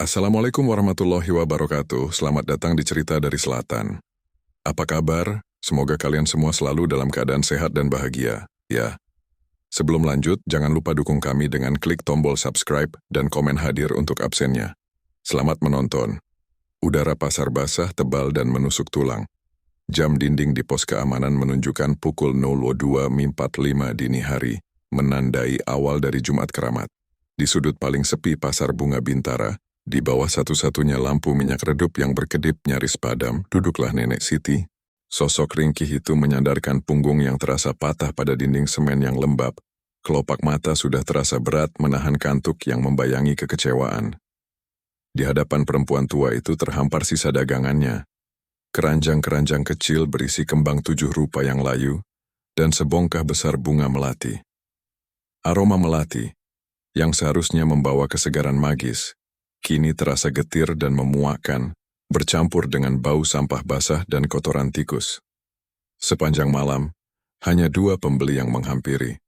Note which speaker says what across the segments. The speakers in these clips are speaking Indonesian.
Speaker 1: Assalamualaikum warahmatullahi wabarakatuh. Selamat datang di Cerita dari Selatan. Apa kabar? Semoga kalian semua selalu dalam keadaan sehat dan bahagia. Ya. Sebelum lanjut, jangan lupa dukung kami dengan klik tombol subscribe dan komen hadir untuk absennya. Selamat menonton. Udara pasar basah, tebal dan menusuk tulang. Jam dinding di pos keamanan menunjukkan pukul 02.45 dini hari, menandai awal dari Jumat Keramat. Di sudut paling sepi pasar bunga Bintara, di bawah satu-satunya lampu minyak redup yang berkedip nyaris padam, duduklah Nenek Siti. Sosok ringkih itu menyandarkan punggung yang terasa patah pada dinding semen yang lembab. Kelopak mata sudah terasa berat menahan kantuk yang membayangi kekecewaan. Di hadapan perempuan tua itu terhampar sisa dagangannya. Keranjang-keranjang kecil berisi kembang 7 rupa yang layu, dan sebongkah besar bunga melati. Aroma melati, yang seharusnya membawa kesegaran magis, kini terasa getir dan memuakkan, bercampur dengan bau sampah basah dan kotoran tikus. Sepanjang malam, hanya 2 pembeli yang menghampiri.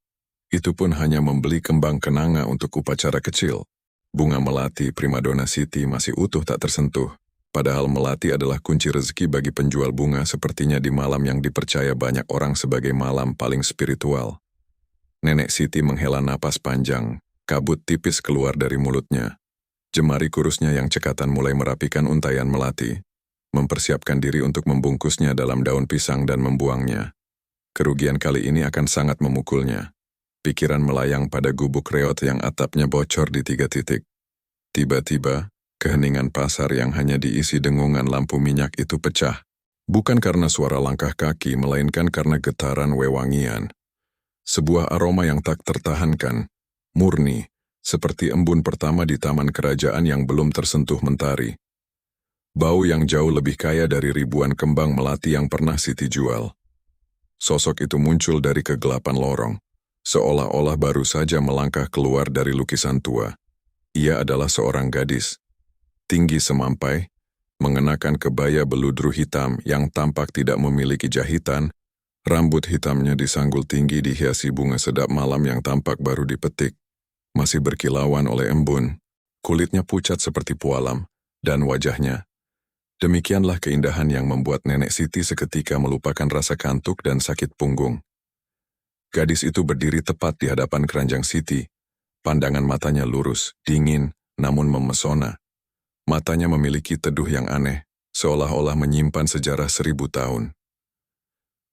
Speaker 1: Itu pun hanya membeli kembang kenanga untuk upacara kecil. Bunga melati primadona Siti masih utuh tak tersentuh, padahal melati adalah kunci rezeki bagi penjual bunga sepertinya di malam yang dipercaya banyak orang sebagai malam paling spiritual. Nenek Siti menghela napas panjang, kabut tipis keluar dari mulutnya. Jemari kurusnya yang cekatan mulai merapikan untaian melati, mempersiapkan diri untuk membungkusnya dalam daun pisang dan membuangnya. Kerugian kali ini akan sangat memukulnya. Pikiran melayang pada gubuk reot yang atapnya bocor di 3 titik. Tiba-tiba, keheningan pasar yang hanya diisi dengungan lampu minyak itu pecah. Bukan karena suara langkah kaki, melainkan karena getaran wewangian. Sebuah aroma yang tak tertahankan, murni, seperti embun pertama di taman kerajaan yang belum tersentuh mentari. Bau yang jauh lebih kaya dari ribuan kembang melati yang pernah Siti jual. Sosok itu muncul dari kegelapan lorong, seolah-olah baru saja melangkah keluar dari lukisan tua. Ia adalah seorang gadis, tinggi semampai, mengenakan kebaya beludru hitam yang tampak tidak memiliki jahitan, rambut hitamnya disanggul tinggi dihiasi bunga sedap malam yang tampak baru dipetik. Masih berkilauan oleh embun, kulitnya pucat seperti pualam, dan wajahnya. Demikianlah keindahan yang membuat Nenek Siti seketika melupakan rasa kantuk dan sakit punggung. Gadis itu berdiri tepat di hadapan keranjang Siti. Pandangan matanya lurus, dingin, namun memesona. Matanya memiliki teduh yang aneh, seolah-olah menyimpan sejarah 1000 tahun.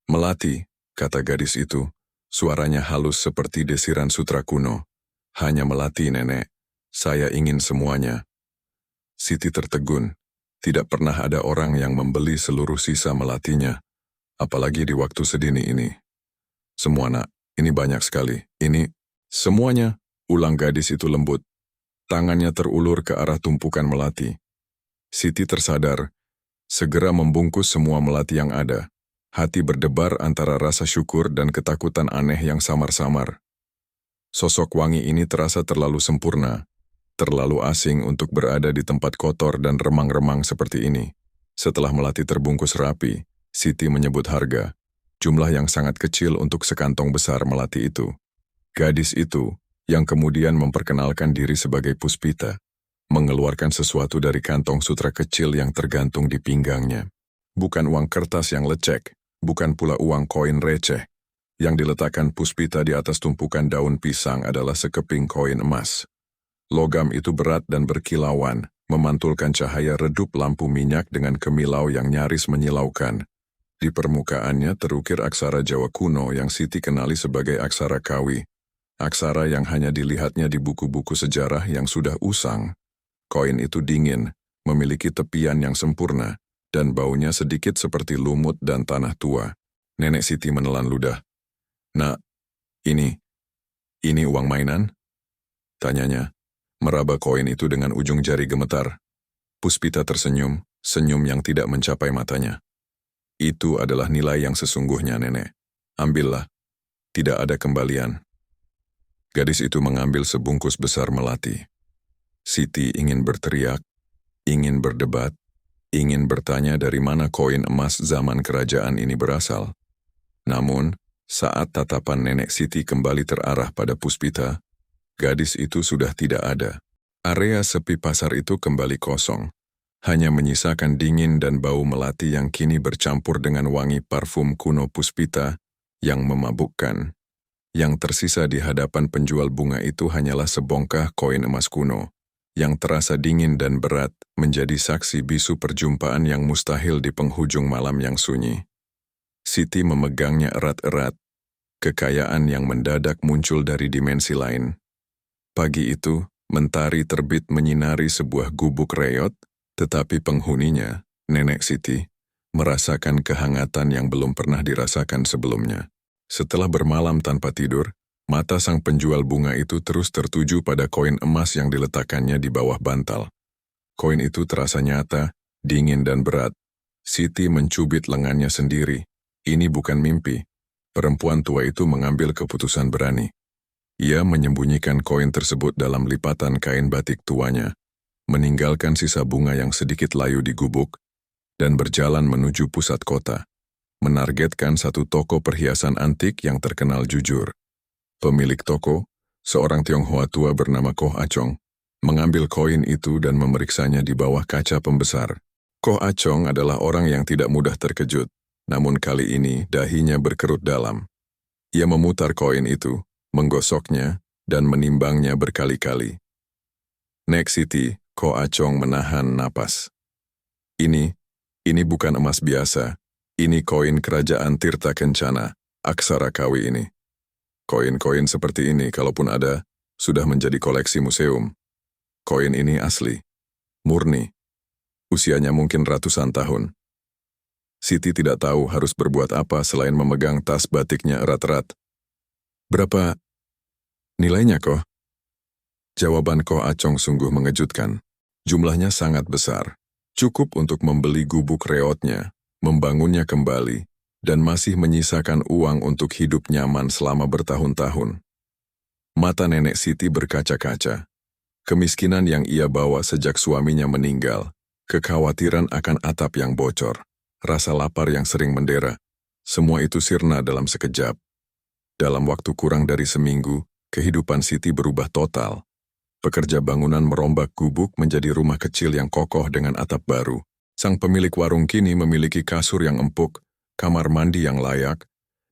Speaker 1: "Melati," kata gadis itu, suaranya halus seperti desiran sutra kuno. "Hanya melati, Nenek. Saya ingin semuanya." Siti tertegun. Tidak pernah ada orang yang membeli seluruh sisa melatinya, apalagi di waktu sedini ini. "Semua, Nak. Ini banyak sekali. Ini semuanya," ulang gadis itu lembut. Tangannya terulur ke arah tumpukan melati. Siti tersadar, segera membungkus semua melati yang ada. Hati berdebar antara rasa syukur dan ketakutan aneh yang samar-samar. Sosok wangi ini terasa terlalu sempurna, terlalu asing untuk berada di tempat kotor dan remang-remang seperti ini. Setelah melati terbungkus rapi, Siti menyebut harga, jumlah yang sangat kecil untuk sekantong besar melati itu. Gadis itu, yang kemudian memperkenalkan diri sebagai Puspita, mengeluarkan sesuatu dari kantong sutra kecil yang tergantung di pinggangnya. Bukan uang kertas yang lecek, bukan pula uang koin receh. Yang diletakkan Puspita di atas tumpukan daun pisang adalah sekeping koin emas. Logam itu berat dan berkilauan, memantulkan cahaya redup lampu minyak dengan kemilau yang nyaris menyilaukan. Di permukaannya terukir aksara Jawa kuno yang Siti kenali sebagai aksara Kawi. Aksara yang hanya dilihatnya di buku-buku sejarah yang sudah usang. Koin itu dingin, memiliki tepian yang sempurna, dan baunya sedikit seperti lumut dan tanah tua. Nenek Siti menelan ludah. "Nak, ini uang mainan?" tanyanya, meraba koin itu dengan ujung jari gemetar. Puspita tersenyum, senyum yang tidak mencapai matanya. "Itu adalah nilai yang sesungguhnya, Nenek. Ambillah, tidak ada kembalian." Gadis itu mengambil sebungkus besar melati. Siti ingin berteriak, ingin berdebat, ingin bertanya dari mana koin emas zaman kerajaan ini berasal. Namun, saat tatapan Nenek Siti kembali terarah pada Puspita, gadis itu sudah tidak ada. Area sepi pasar itu kembali kosong, hanya menyisakan dingin dan bau melati yang kini bercampur dengan wangi parfum kuno Puspita yang memabukkan. Yang tersisa di hadapan penjual bunga itu hanyalah sebongkah koin emas kuno, yang terasa dingin dan berat menjadi saksi bisu perjumpaan yang mustahil di penghujung malam yang sunyi. Siti memegangnya erat-erat, kekayaan yang mendadak muncul dari dimensi lain. Pagi itu, mentari terbit menyinari sebuah gubuk reot, tetapi penghuninya, Nenek Siti, merasakan kehangatan yang belum pernah dirasakan sebelumnya. Setelah bermalam tanpa tidur, mata sang penjual bunga itu terus tertuju pada koin emas yang diletakkannya di bawah bantal. Koin itu terasa nyata, dingin dan berat. Siti mencubit lengannya sendiri. Ini bukan mimpi. Perempuan tua itu mengambil keputusan berani. Ia menyembunyikan koin tersebut dalam lipatan kain batik tuanya, meninggalkan sisa bunga yang sedikit layu di gubuk, dan berjalan menuju pusat kota, menargetkan satu toko perhiasan antik yang terkenal jujur. Pemilik toko, seorang Tionghoa tua bernama Koh Acong, mengambil koin itu dan memeriksanya di bawah kaca pembesar. Koh Acong adalah orang yang tidak mudah terkejut, namun kali ini dahinya berkerut dalam. Ia memutar koin itu, menggosoknya, dan menimbangnya berkali-kali. Nek Siti, Koh Acong menahan napas. Ini bukan emas biasa. Ini koin kerajaan Tirta Kencana, Aksara Kawi ini. Koin-koin seperti ini, kalaupun ada, sudah menjadi koleksi museum. Koin ini asli, murni. Usianya mungkin ratusan tahun. Siti tidak tahu harus berbuat apa selain memegang tas batiknya erat-erat. Berapa nilainya, Koh? Jawaban Koh Acong sungguh mengejutkan. Jumlahnya sangat besar. Cukup untuk membeli gubuk reotnya, membangunnya kembali, dan masih menyisakan uang untuk hidup nyaman selama bertahun-tahun. Mata Nenek Siti berkaca-kaca. Kemiskinan yang ia bawa sejak suaminya meninggal, kekhawatiran akan atap yang bocor, rasa lapar yang sering mendera, semua itu sirna dalam sekejap. Dalam waktu kurang dari seminggu, kehidupan Siti berubah total. Pekerja bangunan merombak gubuk menjadi rumah kecil yang kokoh dengan atap baru. Sang pemilik warung kini memiliki kasur yang empuk, kamar mandi yang layak,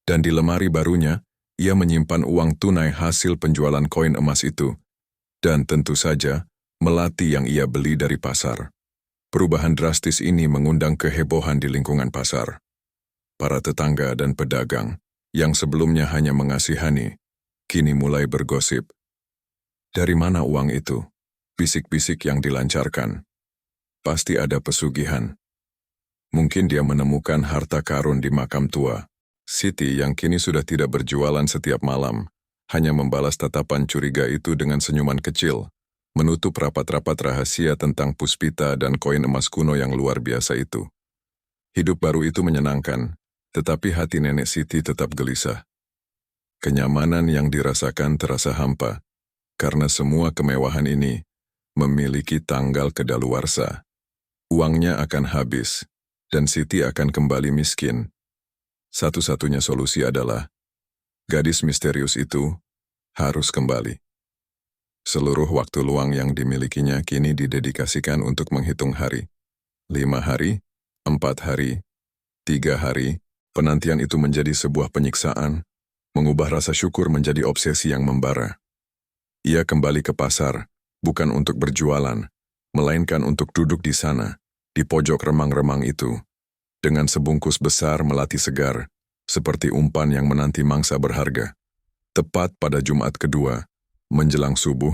Speaker 1: dan di lemari barunya, ia menyimpan uang tunai hasil penjualan koin emas itu. Dan tentu saja, melati yang ia beli dari pasar. Perubahan drastis ini mengundang kehebohan di lingkungan pasar. Para tetangga dan pedagang, yang sebelumnya hanya mengasihani, kini mulai bergosip. Dari mana uang itu? Bisik-bisik yang dilancarkan. Pasti ada pesugihan. Mungkin dia menemukan harta karun di makam tua. Siti yang kini sudah tidak berjualan setiap malam, hanya membalas tatapan curiga itu dengan senyuman kecil, menutup rapat-rapat rahasia tentang Puspita dan koin emas kuno yang luar biasa itu. Hidup baru itu menyenangkan, tetapi hati Nenek Siti tetap gelisah. Kenyamanan yang dirasakan terasa hampa, karena semua kemewahan ini memiliki tanggal kedaluarsa. Uangnya akan habis, dan Siti akan kembali miskin. Satu-satunya solusi adalah, gadis misterius itu harus kembali. Seluruh waktu luang yang dimilikinya kini didedikasikan untuk menghitung hari. 5 hari, 4 hari, 3 hari, penantian itu menjadi sebuah penyiksaan, mengubah rasa syukur menjadi obsesi yang membara. Ia kembali ke pasar, bukan untuk berjualan, melainkan untuk duduk di sana, di pojok remang-remang itu, dengan sebungkus besar melati segar, seperti umpan yang menanti mangsa berharga. Tepat pada Jumat kedua, menjelang subuh,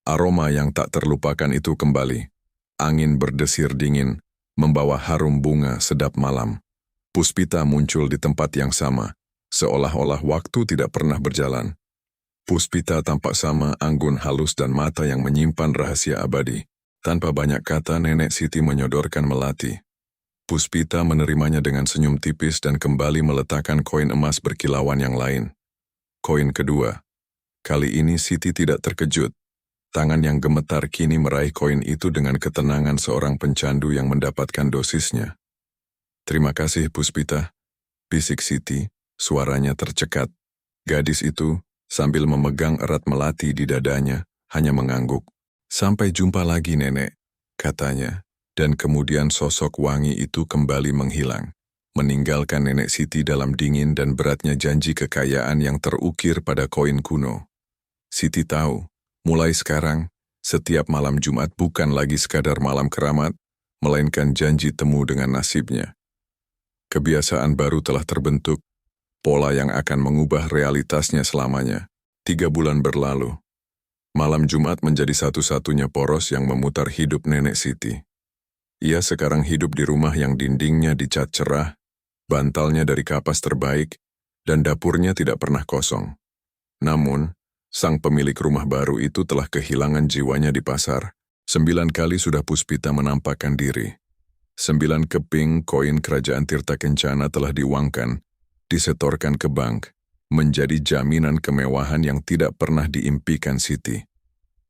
Speaker 1: aroma yang tak terlupakan itu kembali. Angin berdesir dingin, membawa harum bunga sedap malam. Puspita muncul di tempat yang sama, seolah-olah waktu tidak pernah berjalan. Puspita tampak sama, anggun, halus, dan mata yang menyimpan rahasia abadi. Tanpa banyak kata, Nenek Siti menyodorkan melati. Puspita menerimanya dengan senyum tipis dan kembali meletakkan koin emas berkilauan yang lain. Koin kedua. Kali ini Siti tidak terkejut. Tangan yang gemetar kini meraih koin itu dengan ketenangan seorang pencandu yang mendapatkan dosisnya. "Terima kasih, Puspita," bisik Siti, suaranya tercekat. Gadis itu, sambil memegang erat melati di dadanya, hanya mengangguk. Sampai jumpa lagi nenek, katanya. Dan kemudian sosok wangi itu kembali menghilang, meninggalkan Nenek Siti dalam dingin dan beratnya janji kekayaan yang terukir pada koin kuno. Siti tahu, mulai sekarang, setiap malam Jumat bukan lagi sekadar malam keramat, melainkan janji temu dengan nasibnya. Kebiasaan baru telah terbentuk, pola yang akan mengubah realitasnya selamanya. 3 bulan berlalu. Malam Jumat menjadi satu-satunya poros yang memutar hidup Nenek Siti. Ia sekarang hidup di rumah yang dindingnya dicat cerah, bantalnya dari kapas terbaik, dan dapurnya tidak pernah kosong. Namun, sang pemilik rumah baru itu telah kehilangan jiwanya di pasar. 9 kali sudah Puspita menampakkan diri. 9 keping koin kerajaan Tirta Kencana telah diuangkan, disetorkan ke bank, menjadi jaminan kemewahan yang tidak pernah diimpikan Siti.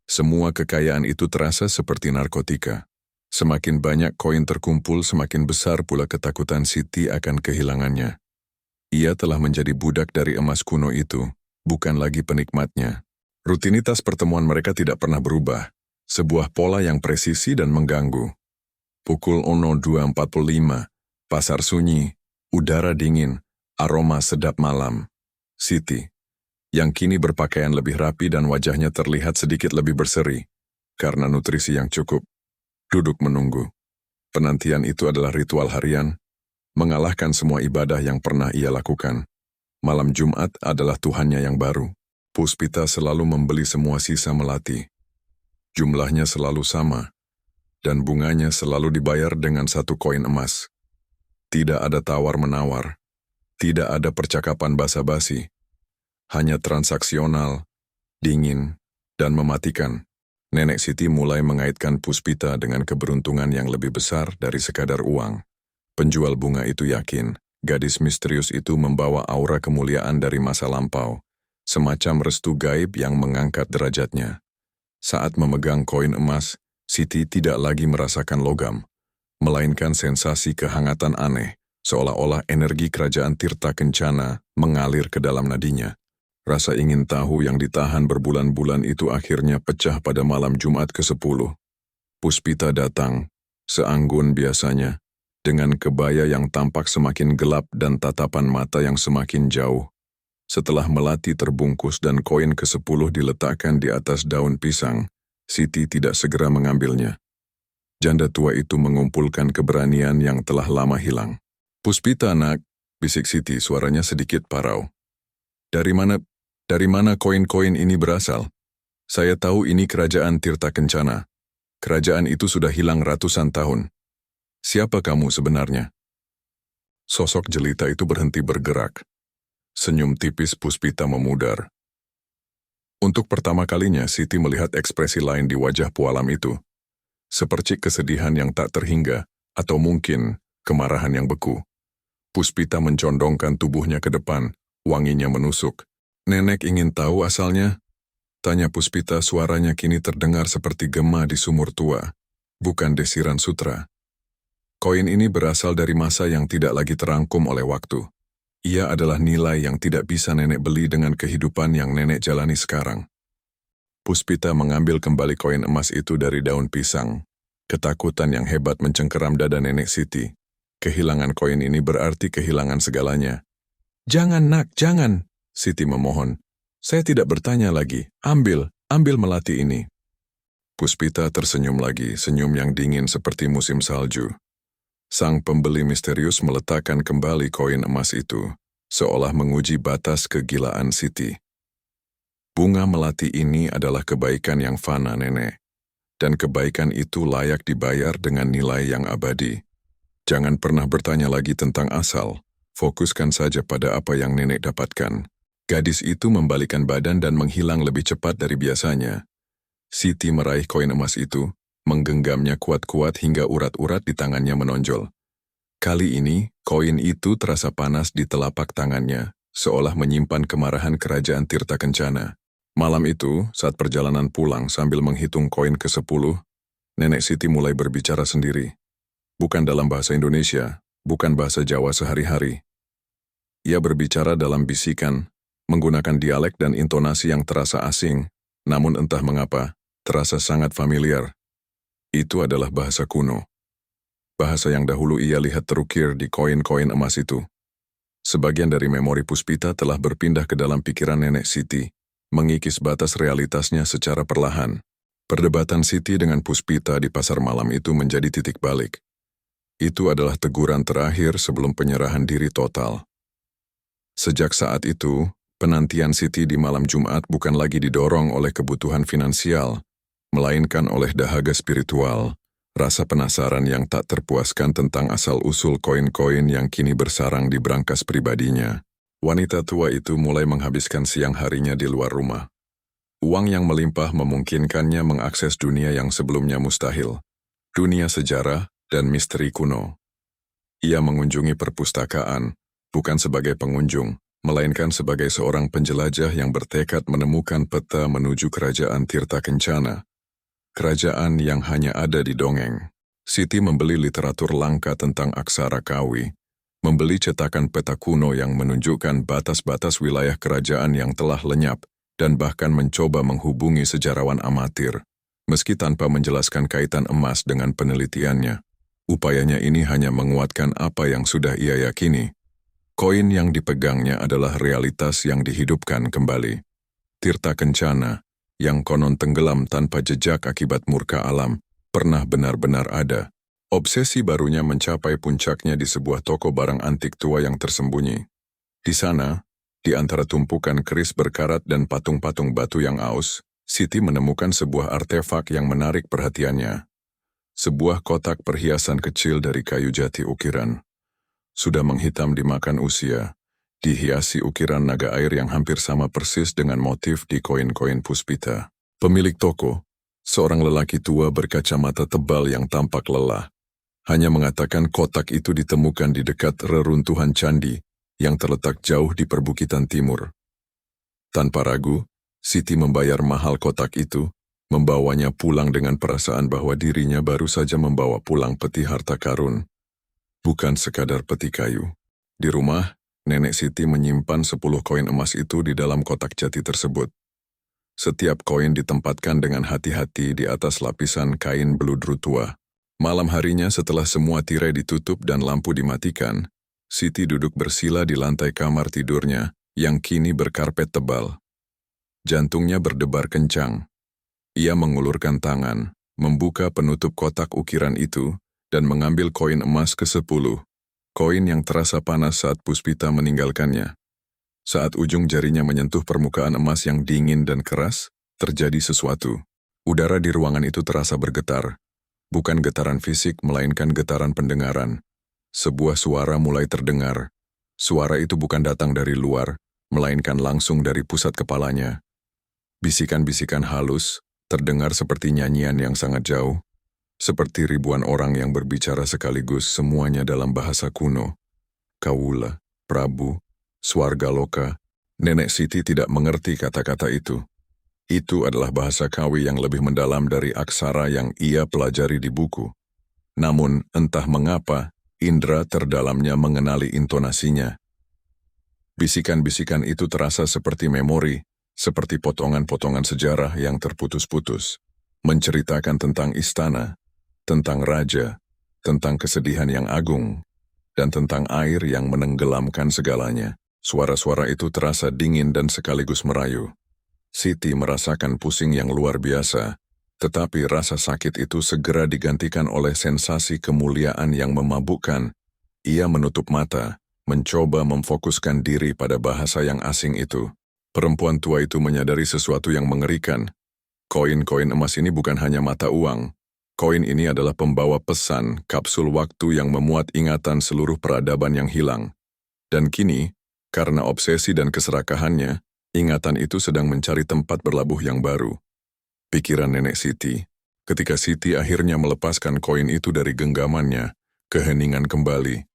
Speaker 1: Semua kekayaan itu terasa seperti narkotika. Semakin banyak koin terkumpul, semakin besar pula ketakutan Siti akan kehilangannya. Ia telah menjadi budak dari emas kuno itu, bukan lagi penikmatnya. Rutinitas pertemuan mereka tidak pernah berubah, sebuah pola yang presisi dan mengganggu. Pukul 02.45, pasar sunyi, udara dingin, aroma sedap malam. Siti, yang kini berpakaian lebih rapi dan wajahnya terlihat sedikit lebih berseri, karena nutrisi yang cukup, duduk menunggu. Penantian itu adalah ritual harian, mengalahkan semua ibadah yang pernah ia lakukan. Malam Jumat adalah Tuhannya yang baru. Puspita selalu membeli semua sisa melati. Jumlahnya selalu sama, dan bunganya selalu dibayar dengan 1 koin emas. Tidak ada tawar-menawar, tidak ada percakapan basa-basi, hanya transaksional, dingin, dan mematikan. Nenek Siti mulai mengaitkan Puspita dengan keberuntungan yang lebih besar dari sekadar uang. Penjual bunga itu yakin, gadis misterius itu membawa aura kemuliaan dari masa lampau, semacam restu gaib yang mengangkat derajatnya. Saat memegang koin emas, Siti tidak lagi merasakan logam, melainkan sensasi kehangatan aneh, seolah-olah energi kerajaan Tirta Kencana mengalir ke dalam nadinya. Rasa ingin tahu yang ditahan berbulan-bulan itu akhirnya pecah pada malam Jumat ke-10. Puspita datang, seanggun biasanya, dengan kebaya yang tampak semakin gelap dan tatapan mata yang semakin jauh. Setelah melati terbungkus dan koin ke-10 diletakkan di atas daun pisang, Siti tidak segera mengambilnya. Janda tua itu mengumpulkan keberanian yang telah lama hilang. "Puspita, nak," bisik Siti, suaranya sedikit parau. Dari mana koin-koin ini berasal? Saya tahu ini kerajaan Tirta Kencana. Kerajaan itu sudah hilang ratusan tahun. Siapa kamu sebenarnya? Sosok jelita itu berhenti bergerak. Senyum tipis Puspita memudar. Untuk pertama kalinya Siti melihat ekspresi lain di wajah pualam itu. Seperti kesedihan yang tak terhingga, atau mungkin kemarahan yang beku. Puspita mencondongkan tubuhnya ke depan, wanginya menusuk. "Nenek ingin tahu asalnya?" tanya Puspita, suaranya kini terdengar seperti gema di sumur tua, bukan desiran sutra. Koin ini berasal dari masa yang tidak lagi terangkum oleh waktu. Ia adalah nilai yang tidak bisa nenek beli dengan kehidupan yang nenek jalani sekarang. Puspita mengambil kembali koin emas itu dari daun pisang. Ketakutan yang hebat mencengkeram dada Nenek Siti. Kehilangan koin ini berarti kehilangan segalanya. "Jangan, nak, jangan," Siti memohon. "Saya tidak bertanya lagi. Ambil melati ini." Puspita tersenyum lagi, senyum yang dingin seperti musim salju. Sang pembeli misterius meletakkan kembali koin emas itu, seolah menguji batas kegilaan Siti. "Bunga melati ini adalah kebaikan yang fana, Nenek. Dan kebaikan itu layak dibayar dengan nilai yang abadi. Jangan pernah bertanya lagi tentang asal, fokuskan saja pada apa yang Nenek dapatkan." Gadis itu membalikan badan dan menghilang lebih cepat dari biasanya. Siti meraih koin emas itu, menggenggamnya kuat-kuat hingga urat-urat di tangannya menonjol. Kali ini, koin itu terasa panas di telapak tangannya, seolah menyimpan kemarahan kerajaan Tirta Kencana. Malam itu, saat perjalanan pulang sambil menghitung koin ke-10, Nenek Siti mulai berbicara sendiri. Bukan dalam bahasa Indonesia, bukan bahasa Jawa sehari-hari. Ia berbicara dalam bisikan, menggunakan dialek dan intonasi yang terasa asing, namun entah mengapa, terasa sangat familiar. Itu adalah bahasa kuno. Bahasa yang dahulu ia lihat terukir di koin-koin emas itu. Sebagian dari memori Puspita telah berpindah ke dalam pikiran Nenek Siti, mengikis batas realitasnya secara perlahan. Perdebatan Siti dengan Puspita di pasar malam itu menjadi titik balik. Itu adalah teguran terakhir sebelum penyerahan diri total. Sejak saat itu, penantian Siti di malam Jumat bukan lagi didorong oleh kebutuhan finansial, melainkan oleh dahaga spiritual, rasa penasaran yang tak terpuaskan tentang asal-usul koin-koin yang kini bersarang di brankas pribadinya. Wanita tua itu mulai menghabiskan siang harinya di luar rumah. Uang yang melimpah memungkinkannya mengakses dunia yang sebelumnya mustahil, dunia sejarah dan misteri kuno. Ia mengunjungi perpustakaan, bukan sebagai pengunjung, melainkan sebagai seorang penjelajah yang bertekad menemukan peta menuju kerajaan Tirta Kencana. Kerajaan yang hanya ada di dongeng. Siti membeli literatur langka tentang aksara Kawi, membeli cetakan peta kuno yang menunjukkan batas-batas wilayah kerajaan yang telah lenyap, dan bahkan mencoba menghubungi sejarawan amatir, meski tanpa menjelaskan kaitan emas dengan penelitiannya. Upayanya ini hanya menguatkan apa yang sudah ia yakini. Koin yang dipegangnya adalah realitas yang dihidupkan kembali. Tirta Kencana, yang konon tenggelam tanpa jejak akibat murka alam, pernah benar-benar ada. Obsesi barunya mencapai puncaknya di sebuah toko barang antik tua yang tersembunyi. Di sana, di antara tumpukan keris berkarat dan patung-patung batu yang aus, Siti menemukan sebuah artefak yang menarik perhatiannya. Sebuah kotak perhiasan kecil dari kayu jati ukiran. Sudah menghitam dimakan usia, dihiasi ukiran naga air yang hampir sama persis dengan motif di koin-koin Puspita. Pemilik toko, seorang lelaki tua berkacamata tebal yang tampak lelah, hanya mengatakan kotak itu ditemukan di dekat reruntuhan candi yang terletak jauh di perbukitan timur. Tanpa ragu, Siti membayar mahal kotak itu, membawanya pulang dengan perasaan bahwa dirinya baru saja membawa pulang peti harta karun. Bukan sekadar peti kayu. Di rumah, Nenek Siti menyimpan 10 koin emas itu di dalam kotak jati tersebut. Setiap koin ditempatkan dengan hati-hati di atas lapisan kain beludru tua. Malam harinya setelah semua tirai ditutup dan lampu dimatikan, Siti duduk bersila di lantai kamar tidurnya yang kini berkarpet tebal. Jantungnya berdebar kencang. Ia mengulurkan tangan, membuka penutup kotak ukiran itu, dan mengambil koin emas ke-10, koin yang terasa panas saat Puspita meninggalkannya. Saat ujung jarinya menyentuh permukaan emas yang dingin dan keras, terjadi sesuatu. Udara di ruangan itu terasa bergetar. Bukan getaran fisik, melainkan getaran pendengaran. Sebuah suara mulai terdengar. Suara itu bukan datang dari luar, melainkan langsung dari pusat kepalanya. Bisikan-bisikan halus, terdengar seperti nyanyian yang sangat jauh. Seperti ribuan orang yang berbicara sekaligus, semuanya dalam bahasa kuno. Kawula, Prabu, Swargaloka. Nenek Siti tidak mengerti kata-kata itu. Itu adalah bahasa Kawi yang lebih mendalam dari aksara yang ia pelajari di buku. Namun, entah mengapa, indera terdalamnya mengenali intonasinya. Bisikan-bisikan itu terasa seperti memori, seperti potongan-potongan sejarah yang terputus-putus, menceritakan tentang istana, tentang raja, tentang kesedihan yang agung, dan tentang air yang menenggelamkan segalanya. Suara-suara itu terasa dingin dan sekaligus merayu. Siti merasakan pusing yang luar biasa, tetapi rasa sakit itu segera digantikan oleh sensasi kemuliaan yang memabukkan. Ia menutup mata, mencoba memfokuskan diri pada bahasa yang asing itu. Perempuan tua itu menyadari sesuatu yang mengerikan. Koin-koin emas ini bukan hanya mata uang. Koin ini adalah pembawa pesan, kapsul waktu yang memuat ingatan seluruh peradaban yang hilang. Dan kini, karena obsesi dan keserakahannya, ingatan itu sedang mencari tempat berlabuh yang baru. Pikiran Nenek Siti, ketika Siti akhirnya melepaskan koin itu dari genggamannya, keheningan kembali.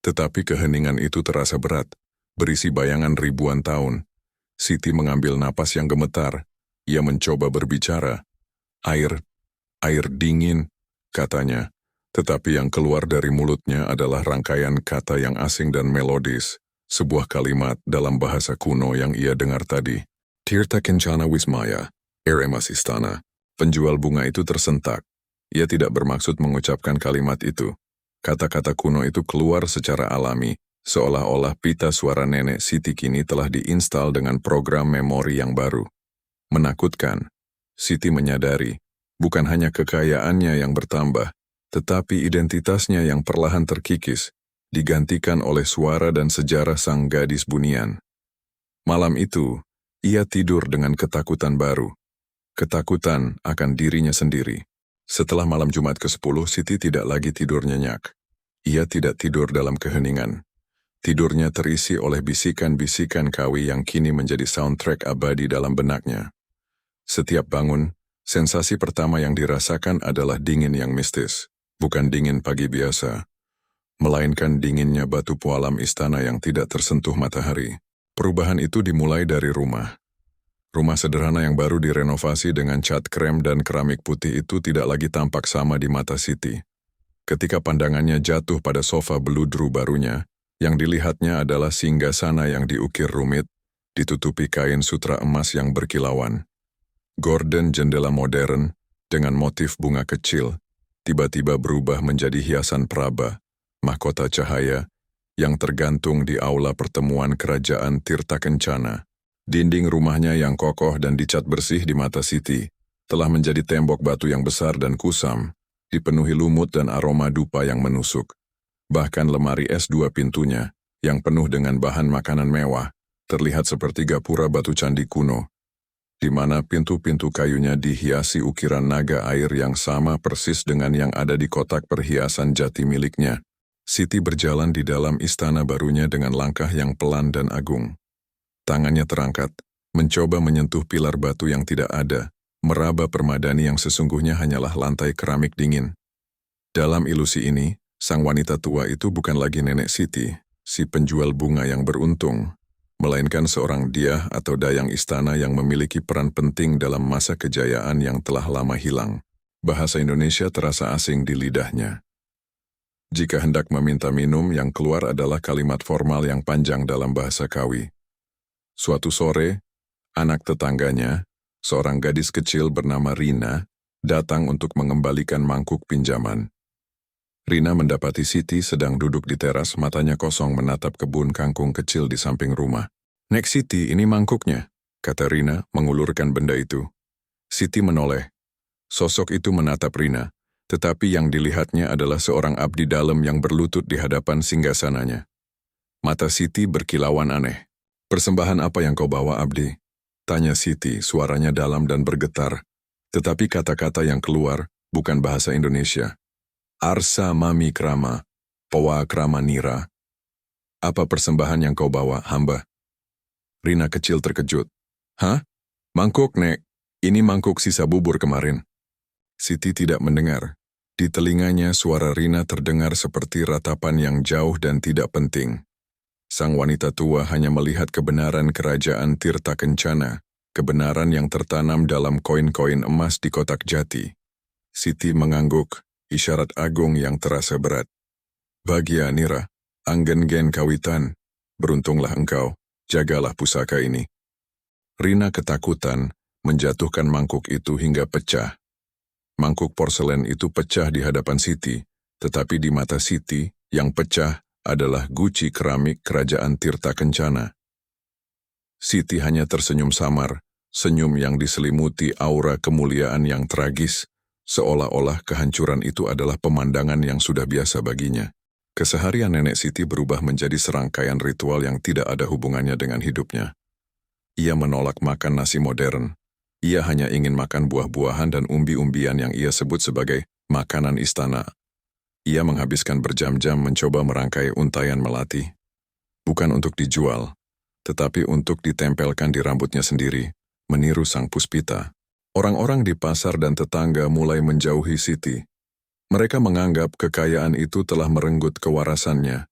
Speaker 1: Tetapi keheningan itu terasa berat, berisi bayangan ribuan tahun. Siti mengambil napas yang gemetar. Ia mencoba berbicara. Air dingin, katanya. Tetapi yang keluar dari mulutnya adalah rangkaian kata yang asing dan melodis. Sebuah kalimat dalam bahasa kuno yang ia dengar tadi. Tirta Kencana Wismaya, Air Emas Istana. Penjual bunga itu tersentak. Ia tidak bermaksud mengucapkan kalimat itu. Kata-kata kuno itu keluar secara alami, seolah-olah pita suara nenek Siti kini telah diinstal dengan program memori yang baru. Menakutkan, Siti menyadari, bukan hanya kekayaannya yang bertambah, tetapi identitasnya yang perlahan terkikis, digantikan oleh suara dan sejarah sang gadis bunian. Malam itu, ia tidur dengan ketakutan baru. Ketakutan akan dirinya sendiri. Setelah malam Jumat ke-10, Siti tidak lagi tidur nyenyak. Ia tidak tidur dalam keheningan. Tidurnya terisi oleh bisikan-bisikan Kawi yang kini menjadi soundtrack abadi dalam benaknya. Setiap bangun, sensasi pertama yang dirasakan adalah dingin yang mistis. Bukan dingin pagi biasa, melainkan dinginnya batu pualam istana yang tidak tersentuh matahari. Perubahan itu dimulai dari rumah. Rumah sederhana yang baru direnovasi dengan cat krem dan keramik putih itu tidak lagi tampak sama di mata Siti. Ketika pandangannya jatuh pada sofa beludru barunya, yang dilihatnya adalah singgasana yang diukir rumit, ditutupi kain sutra emas yang berkilauan. Gorden jendela modern, dengan motif bunga kecil, tiba-tiba berubah menjadi hiasan Praba, mahkota cahaya, yang tergantung di aula pertemuan kerajaan Tirta Kencana. Dinding rumahnya yang kokoh dan dicat bersih di mata Siti, telah menjadi tembok batu yang besar dan kusam, dipenuhi lumut dan aroma dupa yang menusuk. Bahkan lemari es 2 pintunya, yang penuh dengan bahan makanan mewah, terlihat seperti gapura batu candi kuno, di mana pintu-pintu kayunya dihiasi ukiran naga air yang sama persis dengan yang ada di kotak perhiasan jati miliknya. Siti berjalan di dalam istana barunya dengan langkah yang pelan dan agung. Tangannya terangkat, mencoba menyentuh pilar batu yang tidak ada, meraba permadani yang sesungguhnya hanyalah lantai keramik dingin. Dalam ilusi ini, sang wanita tua itu bukan lagi nenek Siti, si penjual bunga yang beruntung, melainkan seorang diah atau dayang istana yang memiliki peran penting dalam masa kejayaan yang telah lama hilang. Bahasa Indonesia terasa asing di lidahnya. Jika hendak meminta minum, yang keluar adalah kalimat formal yang panjang dalam bahasa Kawi. Suatu sore, anak tetangganya, seorang gadis kecil bernama Rina, datang untuk mengembalikan mangkuk pinjaman. Rina mendapati Siti sedang duduk di teras, matanya kosong menatap kebun kangkung kecil di samping rumah. "Nek Siti, ini mangkuknya," kata Rina, mengulurkan benda itu. Siti menoleh. Sosok itu menatap Rina, tetapi yang dilihatnya adalah seorang abdi dalam yang berlutut di hadapan singgasananya. Mata Siti berkilauan aneh. "Persembahan apa yang kau bawa, abdi?" tanya Siti, suaranya dalam dan bergetar. Tetapi kata-kata yang keluar bukan bahasa Indonesia. "Arsa mami krama, powa krama nira." "Apa persembahan yang kau bawa, hamba?" Rina kecil terkejut. "Hah? Mangkuk, Nek. Ini mangkuk sisa bubur kemarin." Siti tidak mendengar. Di telinganya suara Rina terdengar seperti ratapan yang jauh dan tidak penting. Sang wanita tua hanya melihat kebenaran kerajaan Tirta Kencana, kebenaran yang tertanam dalam koin-koin emas di kotak jati. Siti mengangguk, isyarat agung yang terasa berat. "Bagia Nira, anggen-gen kawitan, beruntunglah engkau, jagalah pusaka ini." Rina ketakutan, menjatuhkan mangkuk itu hingga pecah. Mangkuk porselen itu pecah di hadapan Siti, tetapi di mata Siti, yang pecah adalah guci keramik kerajaan Tirta Kencana. Siti hanya tersenyum samar, senyum yang diselimuti aura kemuliaan yang tragis, seolah-olah kehancuran itu adalah pemandangan yang sudah biasa baginya. Keseharian nenek Siti berubah menjadi serangkaian ritual yang tidak ada hubungannya dengan hidupnya. Ia menolak makan nasi modern. Ia hanya ingin makan buah-buahan dan umbi-umbian yang ia sebut sebagai makanan istana. Ia menghabiskan berjam-jam mencoba merangkai untayan melati. Bukan untuk dijual, tetapi untuk ditempelkan di rambutnya sendiri, meniru sang puspita. Orang-orang di pasar dan tetangga mulai menjauhi Siti. Mereka menganggap kekayaan itu telah merenggut kewarasannya.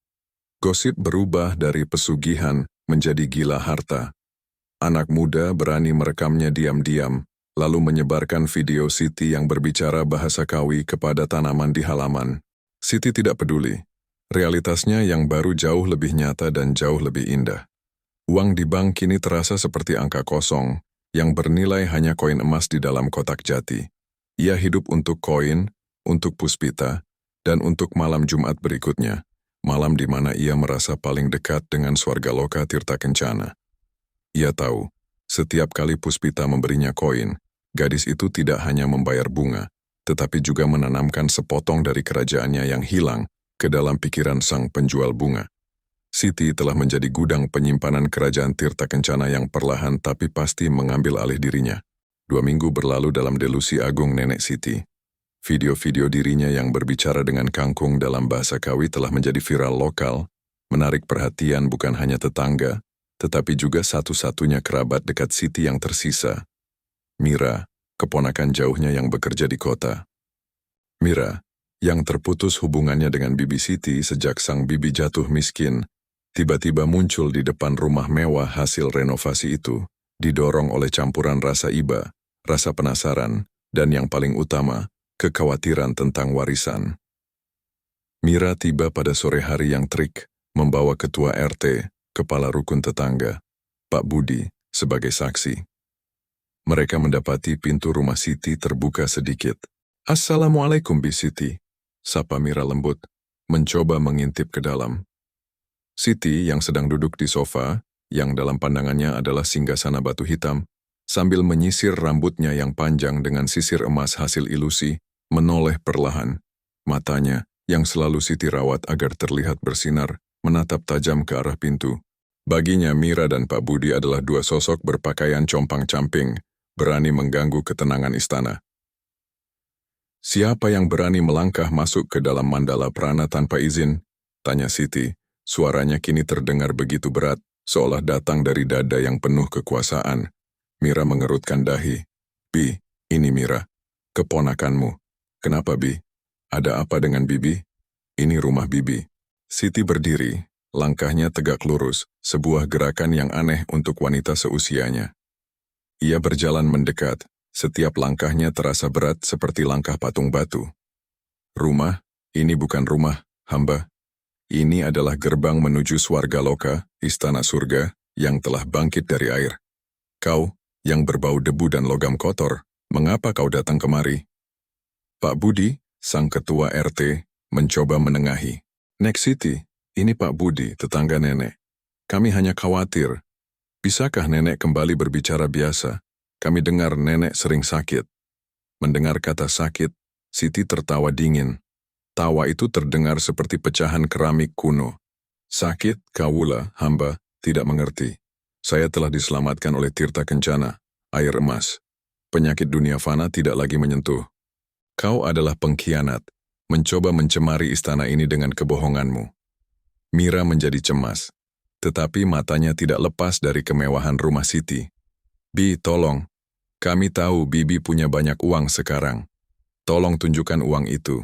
Speaker 1: Gosip berubah dari pesugihan menjadi gila harta. Anak muda berani merekamnya diam-diam, lalu menyebarkan video Siti yang berbicara bahasa Kawi kepada tanaman di halaman. Siti tidak peduli. Realitasnya yang baru jauh lebih nyata dan jauh lebih indah. Uang di bank kini terasa seperti angka kosong, yang bernilai hanya koin emas di dalam kotak jati. Ia hidup untuk koin, untuk Puspita, dan untuk malam Jumat berikutnya, malam di mana ia merasa paling dekat dengan Swargaloka Tirta Kencana. Ia tahu, setiap kali Puspita memberinya koin, gadis itu tidak hanya membayar bunga, tetapi juga menanamkan sepotong dari kerajaannya yang hilang ke dalam pikiran sang penjual bunga. Siti telah menjadi gudang penyimpanan kerajaan Tirta Kencana yang perlahan tapi pasti mengambil alih dirinya. 2 minggu berlalu dalam delusi agung nenek Siti. Video-video dirinya yang berbicara dengan kangkung dalam bahasa Kawi telah menjadi viral lokal, menarik perhatian bukan hanya tetangga, tetapi juga satu-satunya kerabat dekat Siti yang tersisa, Mira, keponakan jauhnya yang bekerja di kota. Mira, yang terputus hubungannya dengan Bibi Siti sejak sang bibi jatuh miskin, tiba-tiba muncul di depan rumah mewah hasil renovasi itu, didorong oleh campuran rasa iba, rasa penasaran, dan yang paling utama, kekhawatiran tentang warisan. Mira tiba pada sore hari yang terik, membawa ketua RT, kepala rukun tetangga, Pak Budi, sebagai saksi. Mereka mendapati pintu rumah Siti terbuka sedikit. "Assalamualaikum, Bi Siti," sapa Mira lembut, mencoba mengintip ke dalam. Siti yang sedang duduk di sofa, yang dalam pandangannya adalah singgasana batu hitam, sambil menyisir rambutnya yang panjang dengan sisir emas hasil ilusi, menoleh perlahan. Matanya, yang selalu Siti rawat agar terlihat bersinar, menatap tajam ke arah pintu. Baginya Mira dan Pak Budi adalah dua sosok berpakaian compang-camping, berani mengganggu ketenangan istana. "Siapa yang berani melangkah masuk ke dalam mandala prana tanpa izin?" tanya Siti. Suaranya kini terdengar begitu berat, seolah datang dari dada yang penuh kekuasaan. Mira mengerutkan dahi. "Bi, ini Mira, keponakanmu. Kenapa, Bi? Ada apa dengan Bibi? Ini rumah Bibi." Siti berdiri, langkahnya tegak lurus, sebuah gerakan yang aneh untuk wanita seusianya. Ia berjalan mendekat, setiap langkahnya terasa berat seperti langkah patung batu. "Rumah, ini bukan rumah, hamba. Ini adalah gerbang menuju Swargaloka, istana surga, yang telah bangkit dari air. Kau, yang berbau debu dan logam kotor, mengapa kau datang kemari?" Pak Budi, sang ketua RT, mencoba menengahi. "Nek Siti, ini Pak Budi, tetangga nenek. Kami hanya khawatir. Bisakah nenek kembali berbicara biasa? Kami dengar nenek sering sakit." Mendengar kata sakit, Siti tertawa dingin. Tawa itu terdengar seperti pecahan keramik kuno. "Sakit, kawula, hamba, tidak mengerti. Saya telah diselamatkan oleh Tirta Kencana, air emas. Penyakit dunia fana tidak lagi menyentuh. Kau adalah pengkhianat, mencoba mencemari istana ini dengan kebohonganmu." Mira menjadi cemas, tetapi matanya tidak lepas dari kemewahan rumah Siti. "Bi, tolong. Kami tahu Bibi punya banyak uang sekarang. Tolong tunjukkan uang itu.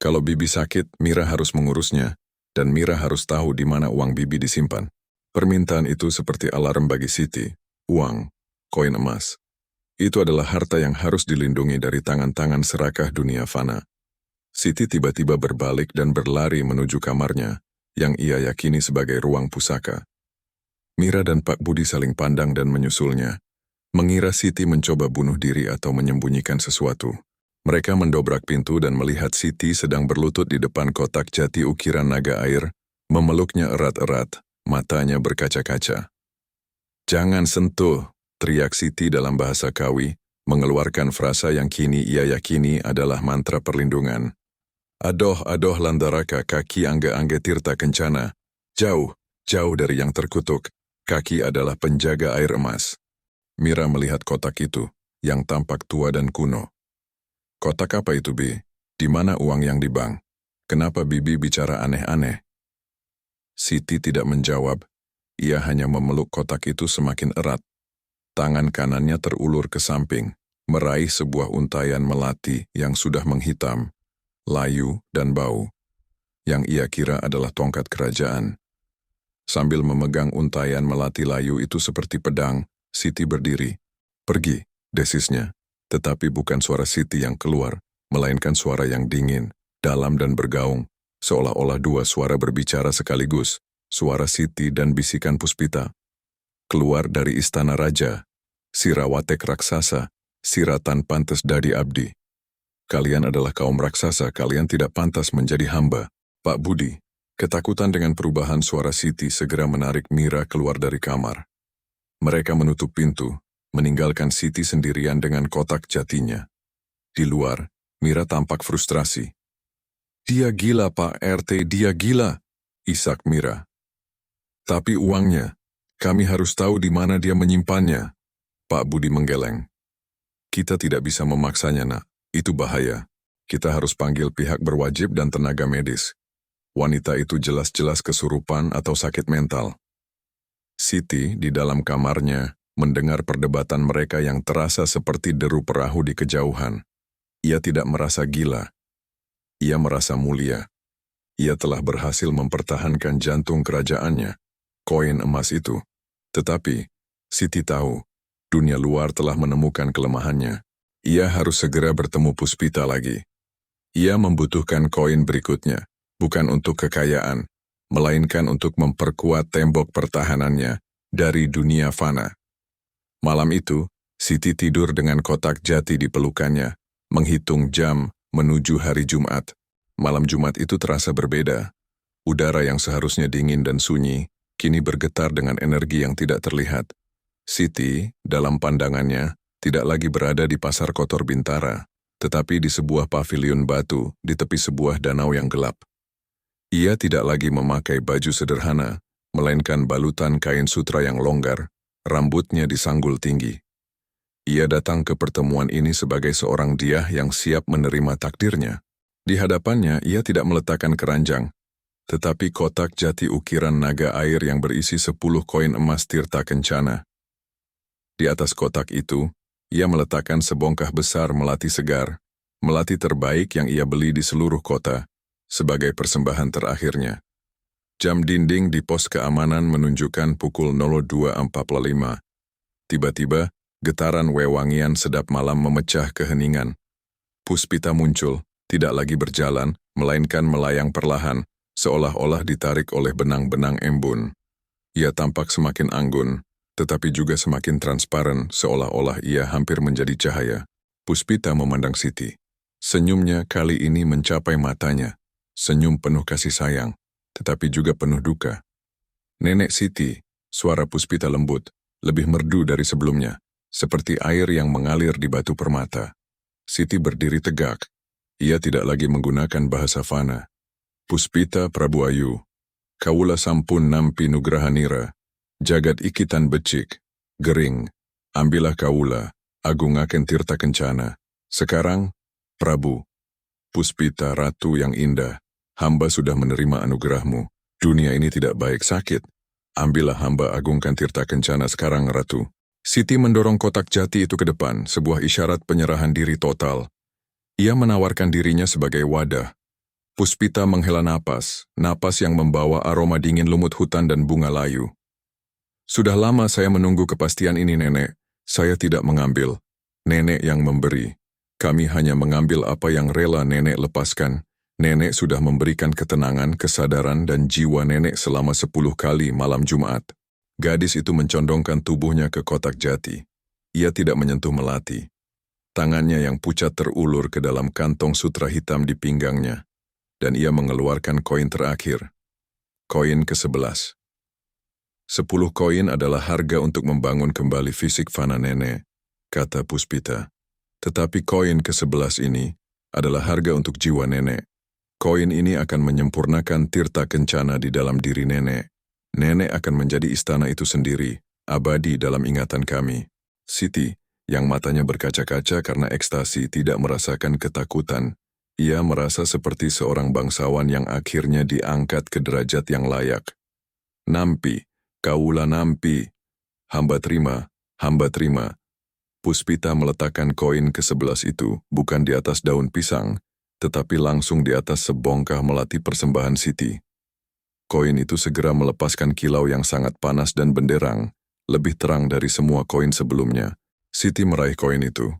Speaker 1: Kalau Bibi sakit, Mira harus mengurusnya, dan Mira harus tahu di mana uang Bibi disimpan." Permintaan itu seperti alarm bagi Siti. Uang, koin emas. Itu adalah harta yang harus dilindungi dari tangan-tangan serakah dunia fana. Siti tiba-tiba berbalik dan berlari menuju kamarnya, yang ia yakini sebagai ruang pusaka. Mira dan Pak Budi saling pandang dan menyusulnya, mengira Siti mencoba bunuh diri atau menyembunyikan sesuatu. Mereka mendobrak pintu dan melihat Siti sedang berlutut di depan kotak jati ukiran naga air, memeluknya erat-erat, matanya berkaca-kaca. "Jangan sentuh," teriak Siti dalam bahasa Kawi, mengeluarkan frasa yang kini ia yakini adalah mantra perlindungan. "Adoh, adoh landaraka kaki angga-angga Tirta Kencana. Jauh, jauh dari yang terkutuk. Kaki adalah penjaga air emas." Mira melihat kotak itu, yang tampak tua dan kuno. "Kotak apa itu, Bi? Di mana uang yang di bank? Kenapa Bibi bicara aneh-aneh?" Siti tidak menjawab. Ia hanya memeluk kotak itu semakin erat. Tangan kanannya terulur ke samping, meraih sebuah untayan melati yang sudah menghitam, layu dan bau, yang ia kira adalah tongkat kerajaan. Sambil memegang untayan melati layu itu seperti pedang, Siti berdiri. "Pergi," desisnya. Tetapi bukan suara Siti yang keluar, melainkan suara yang dingin, dalam dan bergaung, seolah-olah dua suara berbicara sekaligus, suara Siti dan bisikan Puspita. Keluar dari istana raja, Sirawatek raksasa, siratan pantas dadi abdi. Kalian adalah kaum raksasa, kalian tidak pantas menjadi hamba. Pak Budi, ketakutan dengan perubahan suara Siti segera menarik Mira keluar dari kamar. Mereka menutup pintu, meninggalkan Siti sendirian dengan kotak jatinya. Di luar, Mira tampak frustrasi. Dia gila Pak RT, dia gila, isak Mira. Tapi uangnya, kami harus tahu di mana dia menyimpannya. Pak Budi menggeleng. Kita tidak bisa memaksanya nak, itu bahaya. Kita harus panggil pihak berwajib dan tenaga medis. Wanita itu jelas-jelas kesurupan atau sakit mental. Siti di dalam kamarnya mendengar perdebatan mereka yang terasa seperti deru perahu di kejauhan. Ia tidak merasa gila. Ia merasa mulia. Ia telah berhasil mempertahankan jantung kerajaannya, koin emas itu. Tetapi, Siti tahu, dunia luar telah menemukan kelemahannya. Ia harus segera bertemu Puspita lagi. Ia membutuhkan koin berikutnya, bukan untuk kekayaan, melainkan untuk memperkuat tembok pertahanannya dari dunia fana. Malam itu, Siti tidur dengan kotak jati di pelukannya, menghitung jam menuju hari Jumat. Malam Jumat itu terasa berbeda. Udara yang seharusnya dingin dan sunyi, kini bergetar dengan energi yang tidak terlihat. Siti, dalam pandangannya, tidak lagi berada di pasar kotor Bintara, tetapi di sebuah pavilion batu di tepi sebuah danau yang gelap. Ia tidak lagi memakai baju sederhana, melainkan balutan kain sutra yang longgar, rambutnya disanggul tinggi. Ia datang ke pertemuan ini sebagai seorang diah yang siap menerima takdirnya. Di hadapannya ia tidak meletakkan keranjang, tetapi kotak jati ukiran naga air yang berisi 10 koin emas tirta kencana. Di atas kotak itu, ia meletakkan sebongkah besar melati segar, melati terbaik yang ia beli di seluruh kota, sebagai persembahan terakhirnya. Jam dinding di pos keamanan menunjukkan pukul 02.45. Tiba-tiba, getaran wewangian sedap malam memecah keheningan. Puspita muncul, tidak lagi berjalan, melainkan melayang perlahan, seolah-olah ditarik oleh benang-benang embun. Ia tampak semakin anggun, tetapi juga semakin transparan, seolah-olah ia hampir menjadi cahaya. Puspita memandang Siti. Senyumnya kali ini mencapai matanya, senyum penuh kasih sayang, tetapi juga penuh duka. Nenek Siti, suara Puspita lembut, lebih merdu dari sebelumnya, seperti air yang mengalir di batu permata. Siti berdiri tegak. Ia tidak lagi menggunakan bahasa fana. Puspita Prabu Ayu, kaula sampun nampi nugrahanira, jagat ikitan becik, gering, ambillah kaula, agungaken tirta kencana. Sekarang, Prabu, Puspita Ratu yang indah, hamba sudah menerima anugerahmu. Dunia ini tidak baik sakit. Ambillah hamba agungkan tirta kencana sekarang, Ratu. Siti mendorong kotak jati itu ke depan, sebuah isyarat penyerahan diri total. Ia menawarkan dirinya sebagai wadah. Puspita menghela napas, napas yang membawa aroma dingin lumut hutan dan bunga layu. Sudah lama saya menunggu kepastian ini, Nenek. Saya tidak mengambil. Nenek yang memberi. Kami hanya mengambil apa yang rela Nenek lepaskan. Nenek sudah memberikan ketenangan, kesadaran, dan jiwa Nenek selama 10 kali malam Jumat. Gadis itu mencondongkan tubuhnya ke kotak jati. Ia tidak menyentuh melati. Tangannya yang pucat terulur ke dalam kantong sutra hitam di pinggangnya, dan ia mengeluarkan koin terakhir. Koin ke-11. 10 koin adalah harga untuk membangun kembali fisik fana Nenek, kata Puspita. Tetapi koin ke-11 ini adalah harga untuk jiwa Nenek. Koin ini akan menyempurnakan tirta kencana di dalam diri Nenek. Nenek akan menjadi istana itu sendiri, abadi dalam ingatan kami. Siti, yang matanya berkaca-kaca karena ekstasi, tidak merasakan ketakutan. Ia merasa seperti seorang bangsawan yang akhirnya diangkat ke derajat yang layak. Nampi, kaula nampi. Hamba terima, hamba terima. Puspita meletakkan koin ke-11 itu bukan di atas daun pisang, tetapi langsung di atas sebongkah melati persembahan Siti. Koin itu segera melepaskan kilau yang sangat panas dan benderang, lebih terang dari semua koin sebelumnya. Siti meraih koin itu.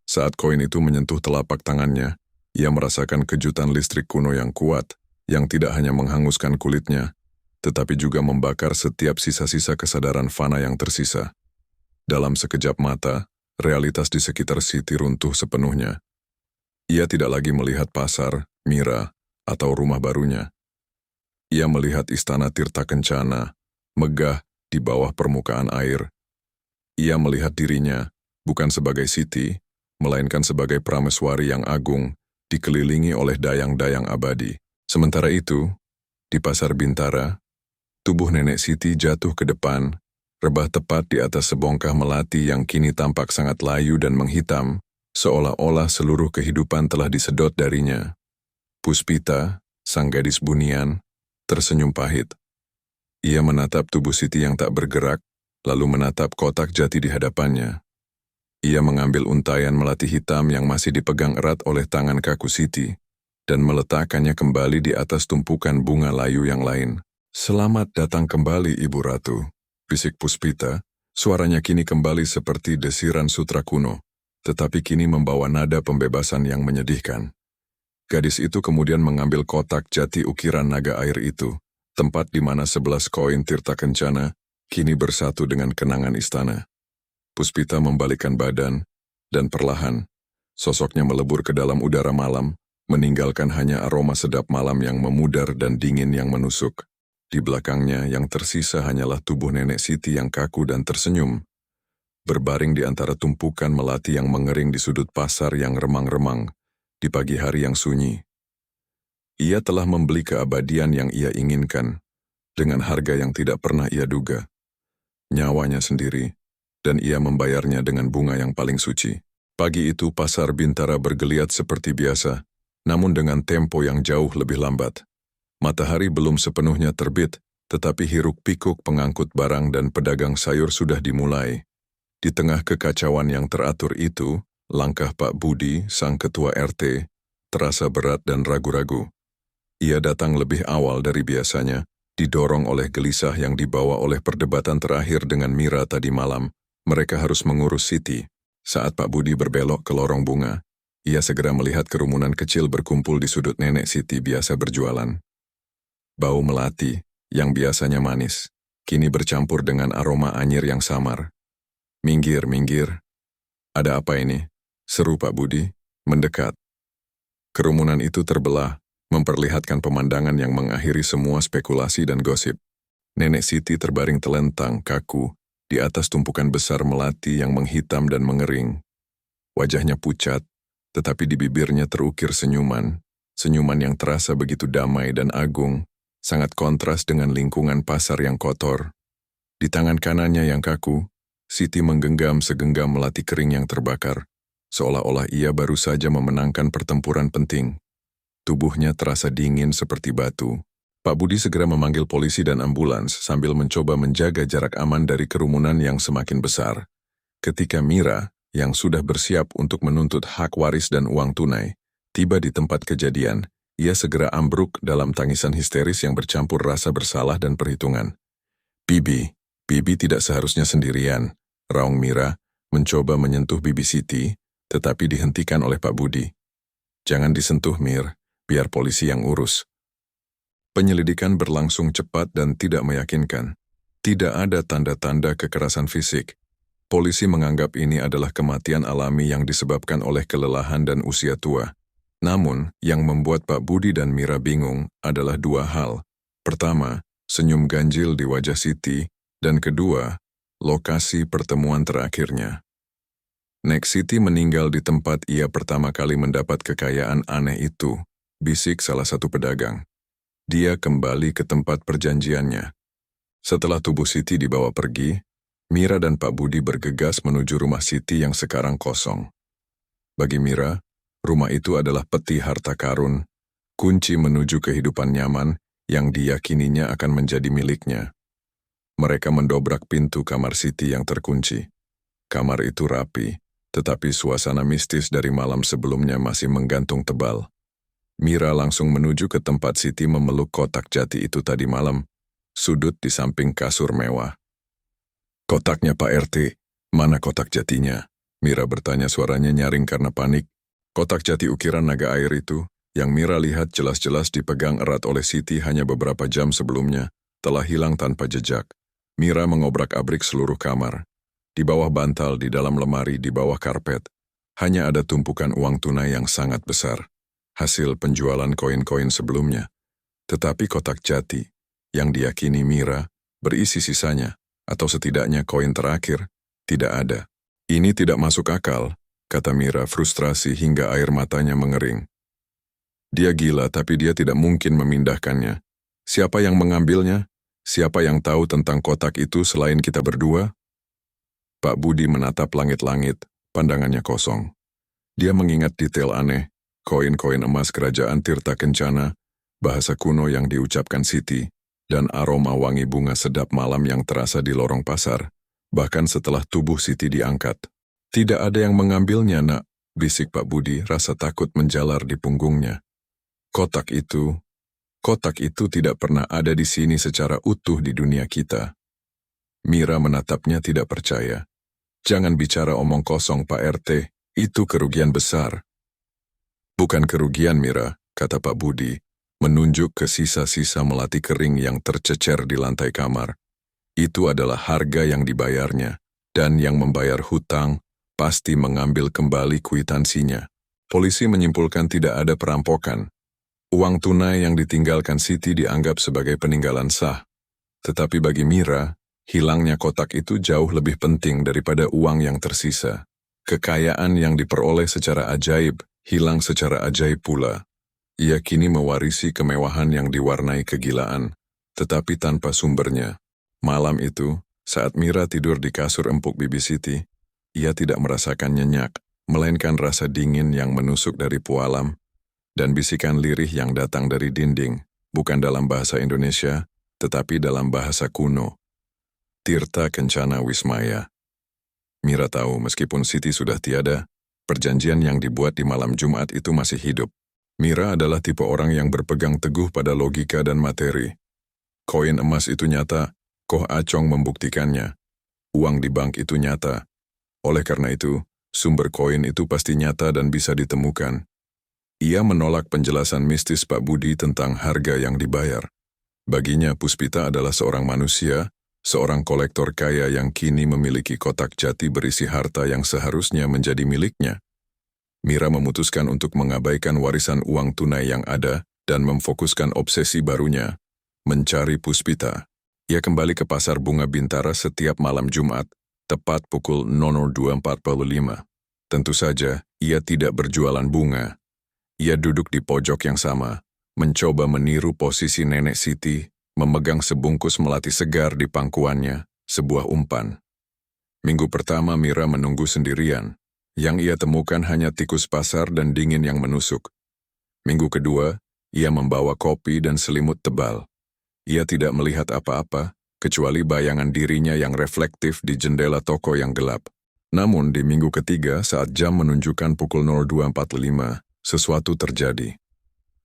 Speaker 1: Saat koin itu menyentuh telapak tangannya, ia merasakan kejutan listrik kuno yang kuat, yang tidak hanya menghanguskan kulitnya, tetapi juga membakar setiap sisa-sisa kesadaran fana yang tersisa. Dalam sekejap mata, realitas di sekitar Siti runtuh sepenuhnya. Ia tidak lagi melihat pasar, Mira, atau rumah barunya. Ia melihat istana Tirta Kencana, megah di bawah permukaan air. Ia melihat dirinya, bukan sebagai Siti, melainkan sebagai prameswari yang agung, dikelilingi oleh dayang-dayang abadi. Sementara itu, di Pasar Bintara, tubuh nenek Siti jatuh ke depan, rebah tepat di atas sebongkah melati yang kini tampak sangat layu dan menghitam, seolah-olah seluruh kehidupan telah disedot darinya. Puspita, sang gadis bunian, tersenyum pahit. Ia menatap tubuh Siti yang tak bergerak, lalu menatap kotak jati di hadapannya. Ia mengambil untayan melati hitam yang masih dipegang erat oleh tangan kaku Siti, dan meletakkannya kembali di atas tumpukan bunga layu yang lain. "Selamat datang kembali, Ibu Ratu," bisik Puspita. Suaranya kini kembali seperti desiran sutra kuno, tetapi kini membawa nada pembebasan yang menyedihkan. Gadis itu kemudian mengambil kotak jati ukiran naga air itu, tempat di mana 11 koin Tirta Kencana kini bersatu dengan kenangan istana. Puspita membalikkan badan, dan perlahan, sosoknya melebur ke dalam udara malam, meninggalkan hanya aroma sedap malam yang memudar dan dingin yang menusuk. Di belakangnya yang tersisa hanyalah tubuh nenek Siti yang kaku dan tersenyum, berbaring di antara tumpukan melati yang mengering di sudut pasar yang remang-remang, di pagi hari yang sunyi. Ia telah membeli keabadian yang ia inginkan, dengan harga yang tidak pernah ia duga. Nyawanya sendiri, dan ia membayarnya dengan bunga yang paling suci. Pagi itu Pasar Bintara bergeliat seperti biasa, namun dengan tempo yang jauh lebih lambat. Matahari belum sepenuhnya terbit, tetapi hiruk-pikuk pengangkut barang dan pedagang sayur sudah dimulai. Di tengah kekacauan yang teratur itu, langkah Pak Budi, sang ketua RT, terasa berat dan ragu-ragu. Ia datang lebih awal dari biasanya, didorong oleh gelisah yang dibawa oleh perdebatan terakhir dengan Mira tadi malam. Mereka harus mengurus Siti. Saat Pak Budi berbelok ke lorong bunga, ia segera melihat kerumunan kecil berkumpul di sudut nenek Siti biasa berjualan. Bau melati, yang biasanya manis, kini bercampur dengan aroma anyir yang samar. "Minggir, minggir. Ada apa ini?" seru Pak Budi, mendekat. Kerumunan itu terbelah, memperlihatkan pemandangan yang mengakhiri semua spekulasi dan gosip. Nenek Siti terbaring telentang, kaku, di atas tumpukan besar melati yang menghitam dan mengering. Wajahnya pucat, tetapi di bibirnya terukir senyuman, senyuman yang terasa begitu damai dan agung, sangat kontras dengan lingkungan pasar yang kotor. Di tangan kanannya yang kaku, Siti menggenggam segenggam melati kering yang terbakar, seolah-olah ia baru saja memenangkan pertempuran penting. Tubuhnya terasa dingin seperti batu. Pak Budi segera memanggil polisi dan ambulans sambil mencoba menjaga jarak aman dari kerumunan yang semakin besar. Ketika Mira, yang sudah bersiap untuk menuntut hak waris dan uang tunai, tiba di tempat kejadian, ia segera ambruk dalam tangisan histeris yang bercampur rasa bersalah dan perhitungan. Bibi tidak seharusnya sendirian," raung Mira, mencoba menyentuh bibi Siti, tetapi dihentikan oleh Pak Budi. "Jangan disentuh, Mir, biar polisi yang urus." Penyelidikan berlangsung cepat dan tidak meyakinkan. Tidak ada tanda-tanda kekerasan fisik. Polisi menganggap ini adalah kematian alami yang disebabkan oleh kelelahan dan usia tua. Namun, yang membuat Pak Budi dan Mira bingung adalah dua hal. Pertama, senyum ganjil di wajah Siti, dan kedua, lokasi pertemuan terakhirnya. Nek Siti meninggal di tempat ia pertama kali mendapat kekayaan aneh itu, bisik salah satu pedagang. Dia kembali ke tempat perjanjiannya. Setelah tubuh Siti dibawa pergi, Mira dan Pak Budi bergegas menuju rumah Siti yang sekarang kosong. Bagi Mira, rumah itu adalah peti harta karun, kunci menuju kehidupan nyaman yang diyakininya akan menjadi miliknya. Mereka mendobrak pintu kamar Siti yang terkunci. Kamar itu rapi, tetapi suasana mistis dari malam sebelumnya masih menggantung tebal. Mira langsung menuju ke tempat Siti memeluk kotak jati itu tadi malam, sudut di samping kasur mewah. "Kotaknya Pak RT, mana kotak jatinya?" Mira bertanya, suaranya nyaring karena panik. Kotak jati ukiran naga air itu, yang Mira lihat jelas-jelas dipegang erat oleh Siti hanya beberapa jam sebelumnya, telah hilang tanpa jejak. Mira mengobrak-abrik seluruh kamar. Di bawah bantal, di dalam lemari, di bawah karpet, hanya ada tumpukan uang tunai yang sangat besar, hasil penjualan koin-koin sebelumnya. Tetapi kotak jati, yang diyakini Mira, berisi sisanya, atau setidaknya koin terakhir, tidak ada. Ini tidak masuk akal, kata Mira frustrasi hingga air matanya mengering. Dia gila tapi dia tidak mungkin memindahkannya. Siapa yang mengambilnya? Siapa yang tahu tentang kotak itu selain kita berdua? Pak Budi menatap langit-langit, pandangannya kosong. Dia mengingat detail aneh, koin-koin emas kerajaan Tirta Kencana, bahasa kuno yang diucapkan Siti, dan aroma wangi bunga sedap malam yang terasa di lorong pasar, bahkan setelah tubuh Siti diangkat. Tidak ada yang mengambilnya, nak, bisik Pak Budi, rasa takut menjalar di punggungnya. Kotak itu tidak pernah ada di sini secara utuh di dunia kita. Mira menatapnya tidak percaya. Jangan bicara omong kosong, Pak RT, itu kerugian besar. Bukan kerugian, Mira, kata Pak Budi, menunjuk ke sisa-sisa melati kering yang tercecer di lantai kamar. Itu adalah harga yang dibayarnya, dan yang membayar hutang pasti mengambil kembali kwitansinya. Polisi menyimpulkan tidak ada perampokan. Uang tunai yang ditinggalkan Siti dianggap sebagai peninggalan sah. Tetapi bagi Mira, hilangnya kotak itu jauh lebih penting daripada uang yang tersisa. Kekayaan yang diperoleh secara ajaib, hilang secara ajaib pula. Ia kini mewarisi kemewahan yang diwarnai kegilaan, tetapi tanpa sumbernya. Malam itu, saat Mira tidur di kasur empuk Bibi Siti, ia tidak merasakan nyenyak, melainkan rasa dingin yang menusuk dari pualam, dan bisikan lirih yang datang dari dinding, bukan dalam bahasa Indonesia, tetapi dalam bahasa kuno. Tirta Kencana Wismaya. Mira tahu meskipun Siti sudah tiada, perjanjian yang dibuat di malam Jumat itu masih hidup. Mira adalah tipe orang yang berpegang teguh pada logika dan materi. Koin emas itu nyata, Koh Acong membuktikannya. Uang di bank itu nyata. Oleh karena itu, sumber koin itu pasti nyata dan bisa ditemukan. Ia menolak penjelasan mistis Pak Budi tentang harga yang dibayar. Baginya Puspita adalah seorang manusia, seorang kolektor kaya yang kini memiliki kotak jati berisi harta yang seharusnya menjadi miliknya. Mira memutuskan untuk mengabaikan warisan uang tunai yang ada dan memfokuskan obsesi barunya, mencari Puspita. Ia kembali ke pasar bunga Bintara setiap malam Jumat, tepat pukul 02.45. Tentu saja, ia tidak berjualan bunga. Ia duduk di pojok yang sama, mencoba meniru posisi Nenek Siti, memegang sebungkus melati segar di pangkuannya, sebuah umpan. Minggu pertama Mira menunggu sendirian. Yang ia temukan hanya tikus pasar dan dingin yang menusuk. Minggu kedua, ia membawa kopi dan selimut tebal. Ia tidak melihat apa-apa, kecuali bayangan dirinya yang reflektif di jendela toko yang gelap. Namun di minggu ketiga saat jam menunjukkan pukul 02.45, sesuatu terjadi.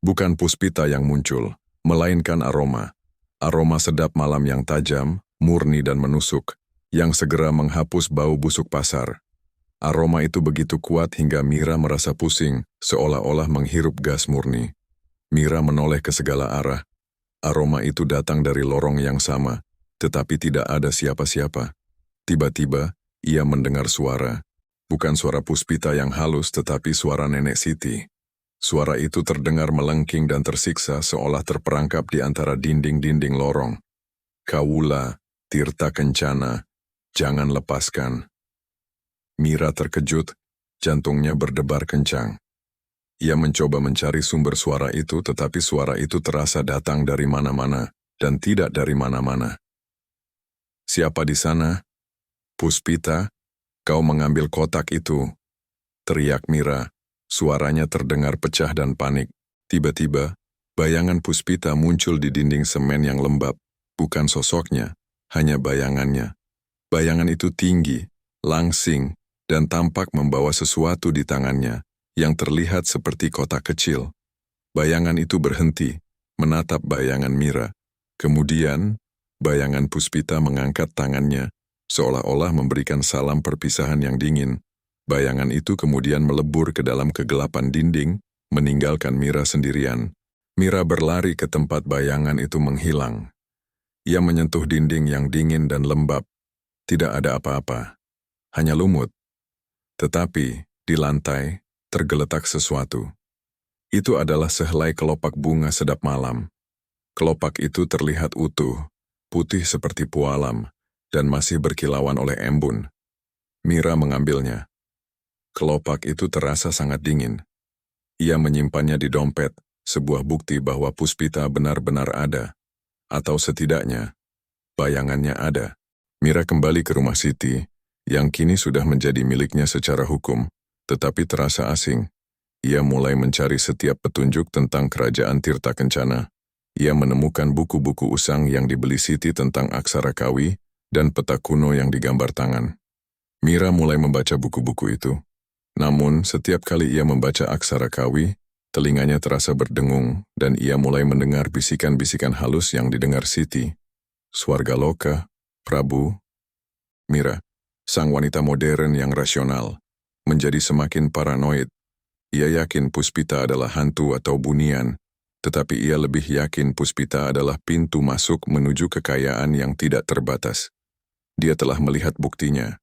Speaker 1: Bukan Puspita yang muncul, melainkan aroma. Aroma sedap malam yang tajam, murni dan menusuk, yang segera menghapus bau busuk pasar. Aroma itu begitu kuat hingga Mira merasa pusing, seolah-olah menghirup gas murni. Mira menoleh ke segala arah. Aroma itu datang dari lorong yang sama, tetapi tidak ada siapa-siapa. Tiba-tiba, ia mendengar suara. Bukan suara Puspita yang halus, tetapi suara Nenek Siti. Suara itu terdengar melengking dan tersiksa seolah terperangkap di antara dinding-dinding lorong. Kawula, Tirta Kencana, jangan lepaskan. Mira terkejut, jantungnya berdebar kencang. Ia mencoba mencari sumber suara itu, tetapi suara itu terasa datang dari mana-mana, dan tidak dari mana-mana. Siapa di sana? Puspita, kau mengambil kotak itu. Teriak Mira, suaranya terdengar pecah dan panik. Tiba-tiba, bayangan Puspita muncul di dinding semen yang lembab, bukan sosoknya, hanya bayangannya. Bayangan itu tinggi, langsing, dan tampak membawa sesuatu di tangannya, yang terlihat seperti kotak kecil. Bayangan itu berhenti, menatap bayangan Mira. Kemudian, bayangan Puspita mengangkat tangannya, seolah-olah memberikan salam perpisahan yang dingin. Bayangan itu kemudian melebur ke dalam kegelapan dinding, meninggalkan Mira sendirian. Mira berlari ke tempat bayangan itu menghilang. Ia menyentuh dinding yang dingin dan lembab. Tidak ada apa-apa. hanya lumut. Tetapi, di lantai, tergeletak sesuatu. Itu adalah sehelai kelopak bunga sedap malam. Kelopak itu terlihat utuh, putih seperti pualam, dan masih berkilauan oleh embun. Mira mengambilnya. Kelopak itu terasa sangat dingin. Ia menyimpannya di dompet, sebuah bukti bahwa Puspita benar-benar ada. Atau setidaknya, bayangannya ada. Mira kembali ke rumah Siti, yang kini sudah menjadi miliknya secara hukum, tetapi terasa asing. Ia mulai mencari setiap petunjuk tentang kerajaan Tirta Kencana. Ia menemukan buku-buku usang yang dibeli Siti tentang aksara Kawi dan peta kuno yang digambar tangan. Mira mulai membaca buku-buku itu. Namun, setiap kali ia membaca aksara Kawi, telinganya terasa berdengung dan ia mulai mendengar bisikan-bisikan halus yang didengar Siti. Swargaloka, Prabu, Mira, sang wanita modern yang rasional, menjadi semakin paranoid. Ia yakin Puspita adalah hantu atau bunian, tetapi ia lebih yakin Puspita adalah pintu masuk menuju kekayaan yang tidak terbatas. Dia telah melihat buktinya.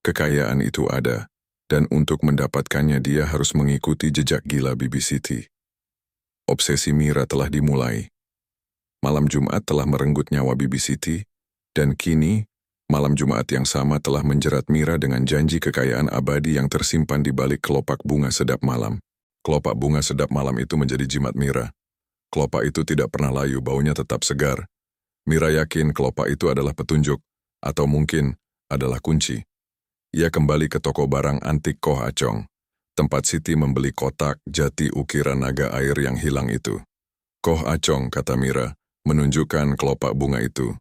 Speaker 1: Kekayaan itu ada, dan untuk mendapatkannya dia harus mengikuti jejak gila Bibi Siti. Obsesi Mira telah dimulai. Malam Jumat telah merenggut nyawa Bibi Siti, dan kini, malam Jumat yang sama telah menjerat Mira dengan janji kekayaan abadi yang tersimpan di balik kelopak bunga sedap malam. Kelopak bunga sedap malam itu menjadi jimat Mira. Kelopak itu tidak pernah layu, baunya tetap segar. Mira yakin kelopak itu adalah petunjuk, atau mungkin adalah kunci. Ia kembali ke toko barang antik Koh Acong, tempat Siti membeli kotak jati ukiran naga air yang hilang itu. Koh Acong, kata Mira, menunjukkan kelopak bunga itu.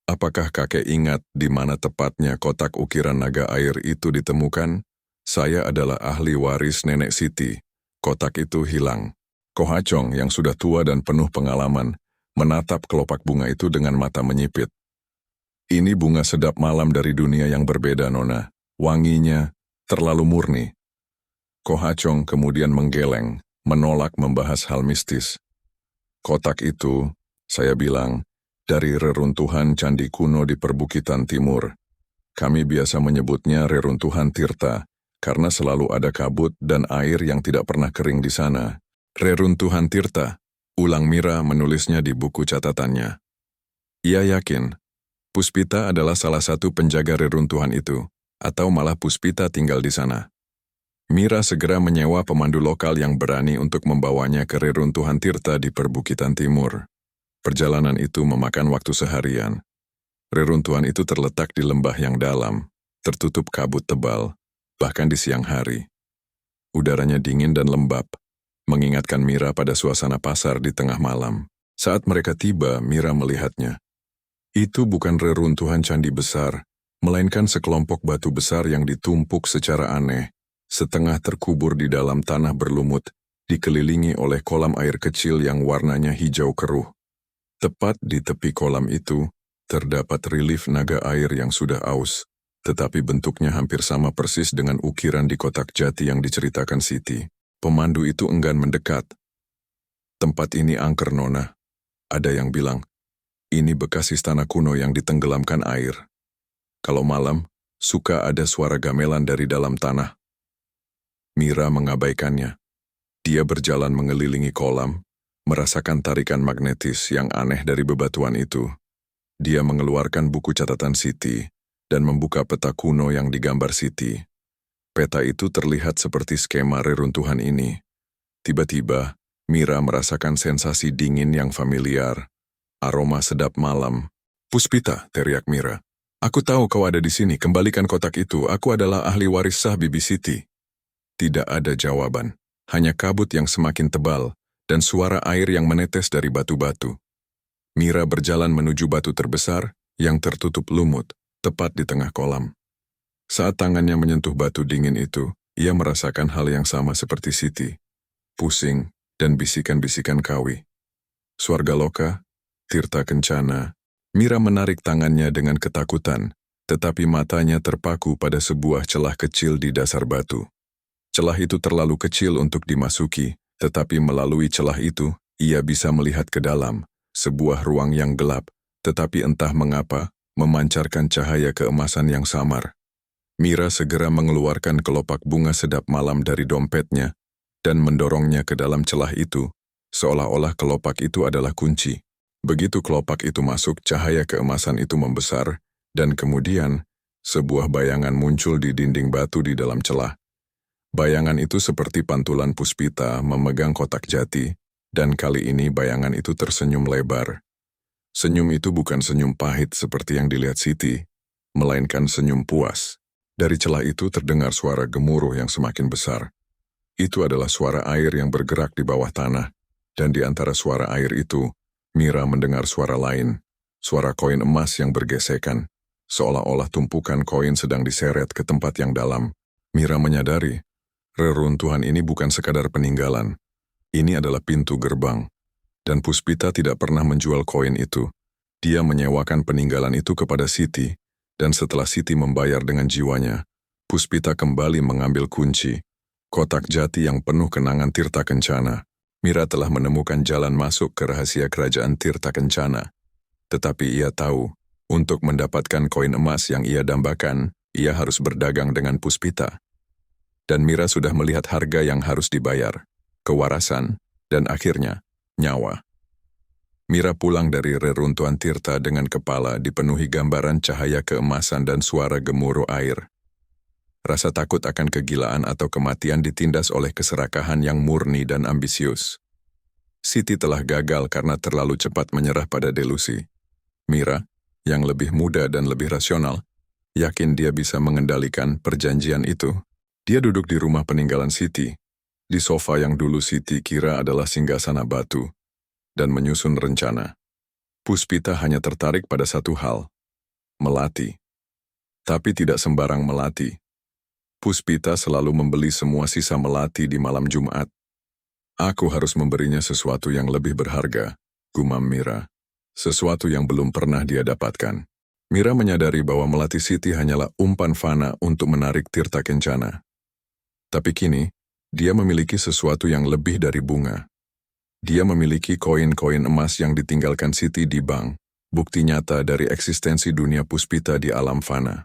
Speaker 1: Apakah kakek ingat di mana tepatnya kotak ukiran naga air itu ditemukan? Saya adalah ahli waris nenek Siti. Kotak itu hilang. Koh Acong yang sudah tua dan penuh pengalaman, menatap kelopak bunga itu dengan mata menyipit. Ini bunga sedap malam dari dunia yang berbeda, Nona. Wanginya terlalu murni. Koh Acong kemudian menggeleng, menolak membahas hal mistis. Kotak itu, saya bilang, dari reruntuhan candi kuno di perbukitan timur. Kami biasa menyebutnya reruntuhan Tirta, karena selalu ada kabut dan air yang tidak pernah kering di sana. Reruntuhan Tirta, ulang Mira menulisnya di buku catatannya. Ia yakin, Puspita adalah salah satu penjaga reruntuhan itu, atau malah Puspita tinggal di sana. Mira segera menyewa pemandu lokal yang berani untuk membawanya ke reruntuhan Tirta di perbukitan timur. Perjalanan itu memakan waktu seharian. Reruntuhan itu terletak di lembah yang dalam, tertutup kabut tebal, bahkan di siang hari. Udaranya dingin dan lembab, mengingatkan Mira pada suasana pasar di tengah malam. Saat mereka tiba, Mira melihatnya. Itu bukan reruntuhan candi besar, melainkan sekelompok batu besar yang ditumpuk secara aneh, setengah terkubur di dalam tanah berlumut, dikelilingi oleh kolam air kecil yang warnanya hijau keruh. Tepat di tepi kolam itu, terdapat relief naga air yang sudah aus, tetapi bentuknya hampir sama persis dengan ukiran di kotak jati yang diceritakan Siti. Pemandu itu enggan mendekat. Tempat ini angker, Nona. Ada yang bilang, ini bekas istana kuno yang ditenggelamkan air. Kalau malam, suka ada suara gamelan dari dalam tanah. Mira mengabaikannya. Dia berjalan mengelilingi kolam, merasakan tarikan magnetis yang aneh dari bebatuan itu. Dia mengeluarkan buku catatan Siti dan membuka peta kuno yang digambar Siti. Peta itu terlihat seperti skema reruntuhan ini. Tiba-tiba, Mira merasakan sensasi dingin yang familiar. Aroma sedap malam. Puspita, teriak Mira. Aku tahu kau ada di sini, kembalikan kotak itu. Aku adalah ahli waris sah Bibi Siti. Tidak ada jawaban. Hanya kabut yang semakin tebal dan suara air yang menetes dari batu-batu. Mira berjalan menuju batu terbesar yang tertutup lumut, tepat di tengah kolam. Saat tangannya menyentuh batu dingin itu, ia merasakan hal yang sama seperti Siti. Pusing dan bisikan-bisikan Kawi. Swargaloka, Tirta Kencana. Mira menarik tangannya dengan ketakutan, tetapi matanya terpaku pada sebuah celah kecil di dasar batu. Celah itu terlalu kecil untuk dimasuki, tetapi melalui celah itu, ia bisa melihat ke dalam, sebuah ruang yang gelap, tetapi entah mengapa, memancarkan cahaya keemasan yang samar. Mira segera mengeluarkan kelopak bunga sedap malam dari dompetnya dan mendorongnya ke dalam celah itu, seolah-olah kelopak itu adalah kunci. Begitu kelopak itu masuk, cahaya keemasan itu membesar, dan kemudian sebuah bayangan muncul di dinding batu di dalam celah. Bayangan itu seperti pantulan Puspita memegang kotak jati, dan kali ini bayangan itu tersenyum lebar. Senyum itu bukan senyum pahit seperti yang dilihat Siti, melainkan senyum puas. Dari celah itu terdengar suara gemuruh yang semakin besar. Itu adalah suara air yang bergerak di bawah tanah, dan di antara suara air itu, Mira mendengar suara lain, suara koin emas yang bergesekan, seolah-olah tumpukan koin sedang diseret ke tempat yang dalam. Mira menyadari, reruntuhan ini bukan sekadar peninggalan. Ini adalah pintu gerbang, dan Puspita tidak pernah menjual koin itu. Dia menyewakan peninggalan itu kepada Siti, dan setelah Siti membayar dengan jiwanya, Puspita kembali mengambil kunci, kotak jati yang penuh kenangan Tirta Kencana. Mira telah menemukan jalan masuk ke rahasia kerajaan Tirta Kencana. Tetapi ia tahu, untuk mendapatkan koin emas yang ia dambakan, ia harus berdagang dengan Puspita. Dan Mira sudah melihat harga yang harus dibayar, kewarasan, dan akhirnya, nyawa. Mira pulang dari reruntuhan Tirta dengan kepala dipenuhi gambaran cahaya keemasan dan suara gemuruh air. Rasa takut akan kegilaan atau kematian ditindas oleh keserakahan yang murni dan ambisius. Siti telah gagal karena terlalu cepat menyerah pada delusi. Mira, yang lebih muda dan lebih rasional, yakin dia bisa mengendalikan perjanjian itu. Dia duduk di rumah peninggalan Siti, di sofa yang dulu Siti kira adalah singgasana batu, dan menyusun rencana. Puspita hanya tertarik pada satu hal, melati. Tapi tidak sembarang melati. Puspita selalu membeli semua sisa melati di malam Jumat. Aku harus memberinya sesuatu yang lebih berharga, gumam Mira. Sesuatu yang belum pernah dia dapatkan. Mira menyadari bahwa melati Siti hanyalah umpan fana untuk menarik Tirta Kencana. Tapi kini, dia memiliki sesuatu yang lebih dari bunga. Dia memiliki koin-koin emas yang ditinggalkan Siti di bank, bukti nyata dari eksistensi dunia Puspita di alam fana.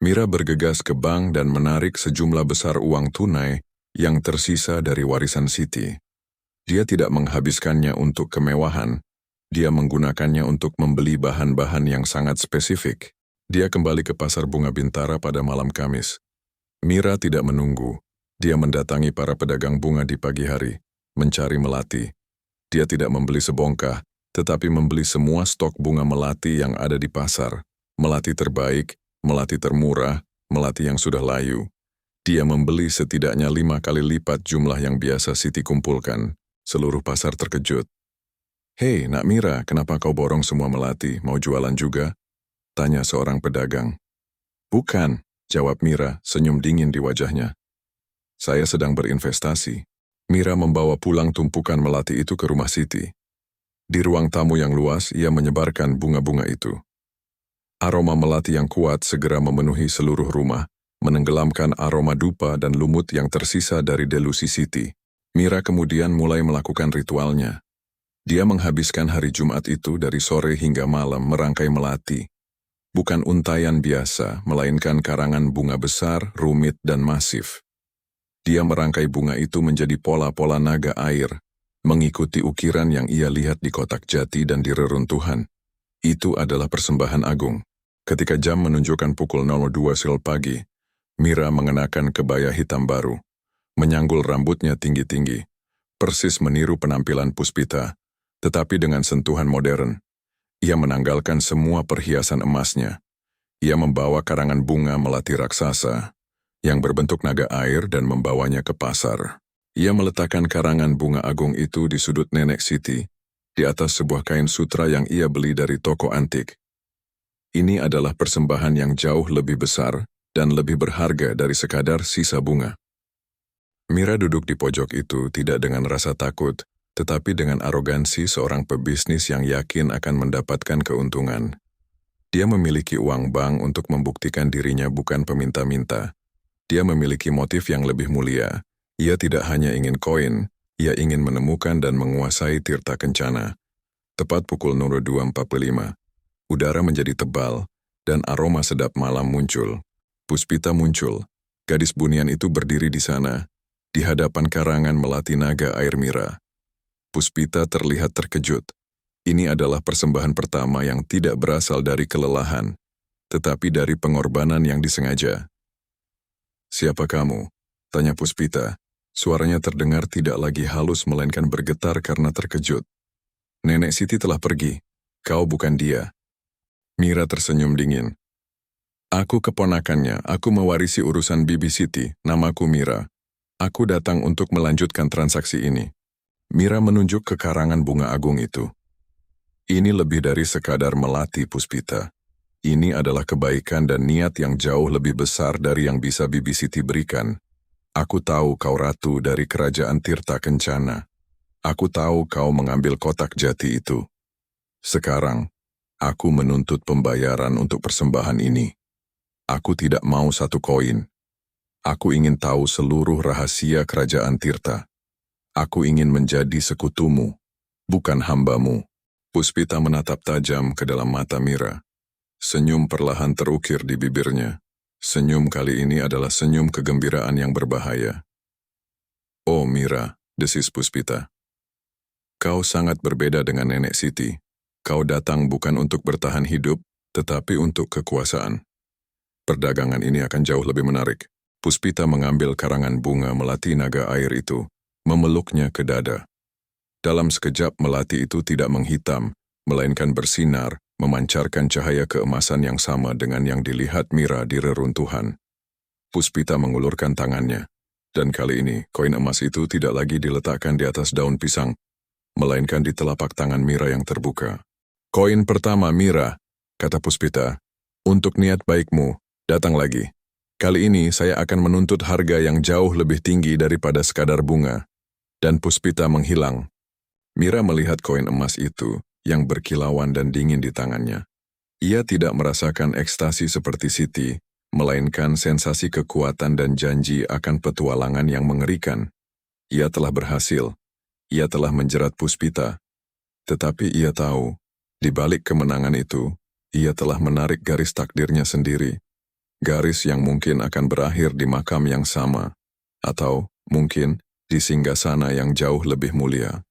Speaker 1: Mira bergegas ke bank dan menarik sejumlah besar uang tunai yang tersisa dari warisan Siti. Dia tidak menghabiskannya untuk kemewahan, dia menggunakannya untuk membeli bahan-bahan yang sangat spesifik. Dia kembali ke pasar bunga Bintara pada malam Kamis. Mira tidak menunggu, dia mendatangi para pedagang bunga di pagi hari, mencari melati. Dia tidak membeli sebongkah, tetapi membeli semua stok bunga melati yang ada di pasar. Melati terbaik, melati termurah, melati yang sudah layu. Dia membeli setidaknya 5 kali lipat jumlah yang biasa Siti kumpulkan. Seluruh pasar terkejut. "Hei, Nak Mira, kenapa kau borong semua melati? Mau jualan juga?" tanya seorang pedagang. "Bukan," jawab Mira, senyum dingin di wajahnya. "Saya sedang berinvestasi." Mira membawa pulang tumpukan melati itu ke rumah Siti. Di ruang tamu yang luas, ia menyebarkan bunga-bunga itu. Aroma melati yang kuat segera memenuhi seluruh rumah, menenggelamkan aroma dupa dan lumut yang tersisa dari delusi Siti. Mira kemudian mulai melakukan ritualnya. Dia menghabiskan hari Jumat itu dari sore hingga malam merangkai melati. Bukan untaian biasa, melainkan karangan bunga besar, rumit, dan masif. Dia merangkai bunga itu menjadi pola-pola naga air, mengikuti ukiran yang ia lihat di kotak jati dan di reruntuhan. Itu adalah persembahan agung. Ketika jam menunjukkan pukul 02 pagi, Mira mengenakan kebaya hitam baru, menyanggul rambutnya tinggi-tinggi, persis meniru penampilan Puspita, tetapi dengan sentuhan modern. Ia menanggalkan semua perhiasan emasnya. Ia membawa karangan bunga melati raksasa, yang berbentuk naga air dan membawanya ke pasar. Ia meletakkan karangan bunga agung itu di sudut nenek Siti, di atas sebuah kain sutra yang ia beli dari toko antik. Ini adalah persembahan yang jauh lebih besar dan lebih berharga dari sekadar sisa bunga. Mira duduk di pojok itu tidak dengan rasa takut, tetapi dengan arogansi seorang pebisnis yang yakin akan mendapatkan keuntungan. Dia memiliki uang bank untuk membuktikan dirinya bukan peminta-minta. Dia memiliki motif yang lebih mulia. Ia tidak hanya ingin koin, ia ingin menemukan dan menguasai Tirta Kencana. Tepat pukul 02.45, udara menjadi tebal, dan aroma sedap malam muncul. Puspita muncul. Gadis bunian itu berdiri di sana, di hadapan karangan melati naga air mira. Puspita terlihat terkejut. Ini adalah persembahan pertama yang tidak berasal dari kelelahan, tetapi dari pengorbanan yang disengaja. "Siapa kamu?" tanya Puspita. Suaranya terdengar tidak lagi halus melainkan bergetar karena terkejut. "Nenek Siti telah pergi. Kau bukan dia." Mira tersenyum dingin. "Aku keponakannya, aku mewarisi urusan Bibi Siti, namaku Mira. Aku datang untuk melanjutkan transaksi ini." Mira menunjuk ke karangan bunga agung itu. "Ini lebih dari sekadar melati, Puspita. Ini adalah kebaikan dan niat yang jauh lebih besar dari yang bisa Bibi Siti berikan. Aku tahu kau ratu dari kerajaan Tirta Kencana. Aku tahu kau mengambil kotak jati itu. Sekarang, aku menuntut pembayaran untuk persembahan ini. Aku tidak mau 1 koin. Aku ingin tahu seluruh rahasia kerajaan Tirta. Aku ingin menjadi sekutumu, bukan hambamu." Puspita menatap tajam ke dalam mata Mira. Senyum perlahan terukir di bibirnya. Senyum kali ini adalah senyum kegembiraan yang berbahaya. "Oh Mira," desis Puspita. "Kau sangat berbeda dengan Nenek Siti. Kau datang bukan untuk bertahan hidup, tetapi untuk kekuasaan. Perdagangan ini akan jauh lebih menarik." Puspita mengambil karangan bunga melati naga air itu, memeluknya ke dada. Dalam sekejap melati itu tidak menghitam, melainkan bersinar, memancarkan cahaya keemasan yang sama dengan yang dilihat Mira di reruntuhan. Puspita mengulurkan tangannya, dan kali ini koin emas itu tidak lagi diletakkan di atas daun pisang, melainkan di telapak tangan Mira yang terbuka. "Koin pertama, Mira," kata Puspita. "Untuk niat baikmu, datang lagi. Kali ini saya akan menuntut harga yang jauh lebih tinggi daripada sekadar bunga." Dan Puspita menghilang. Mira melihat koin emas itu, yang berkilauan dan dingin di tangannya. Ia tidak merasakan ekstasi seperti Siti, melainkan sensasi kekuatan dan janji akan petualangan yang mengerikan. Ia telah berhasil. Ia telah menjerat Puspita. Tetapi ia tahu, di balik kemenangan itu, ia telah menarik garis takdirnya sendiri. Garis yang mungkin akan berakhir di makam yang sama, atau mungkin di singgasana yang jauh lebih mulia.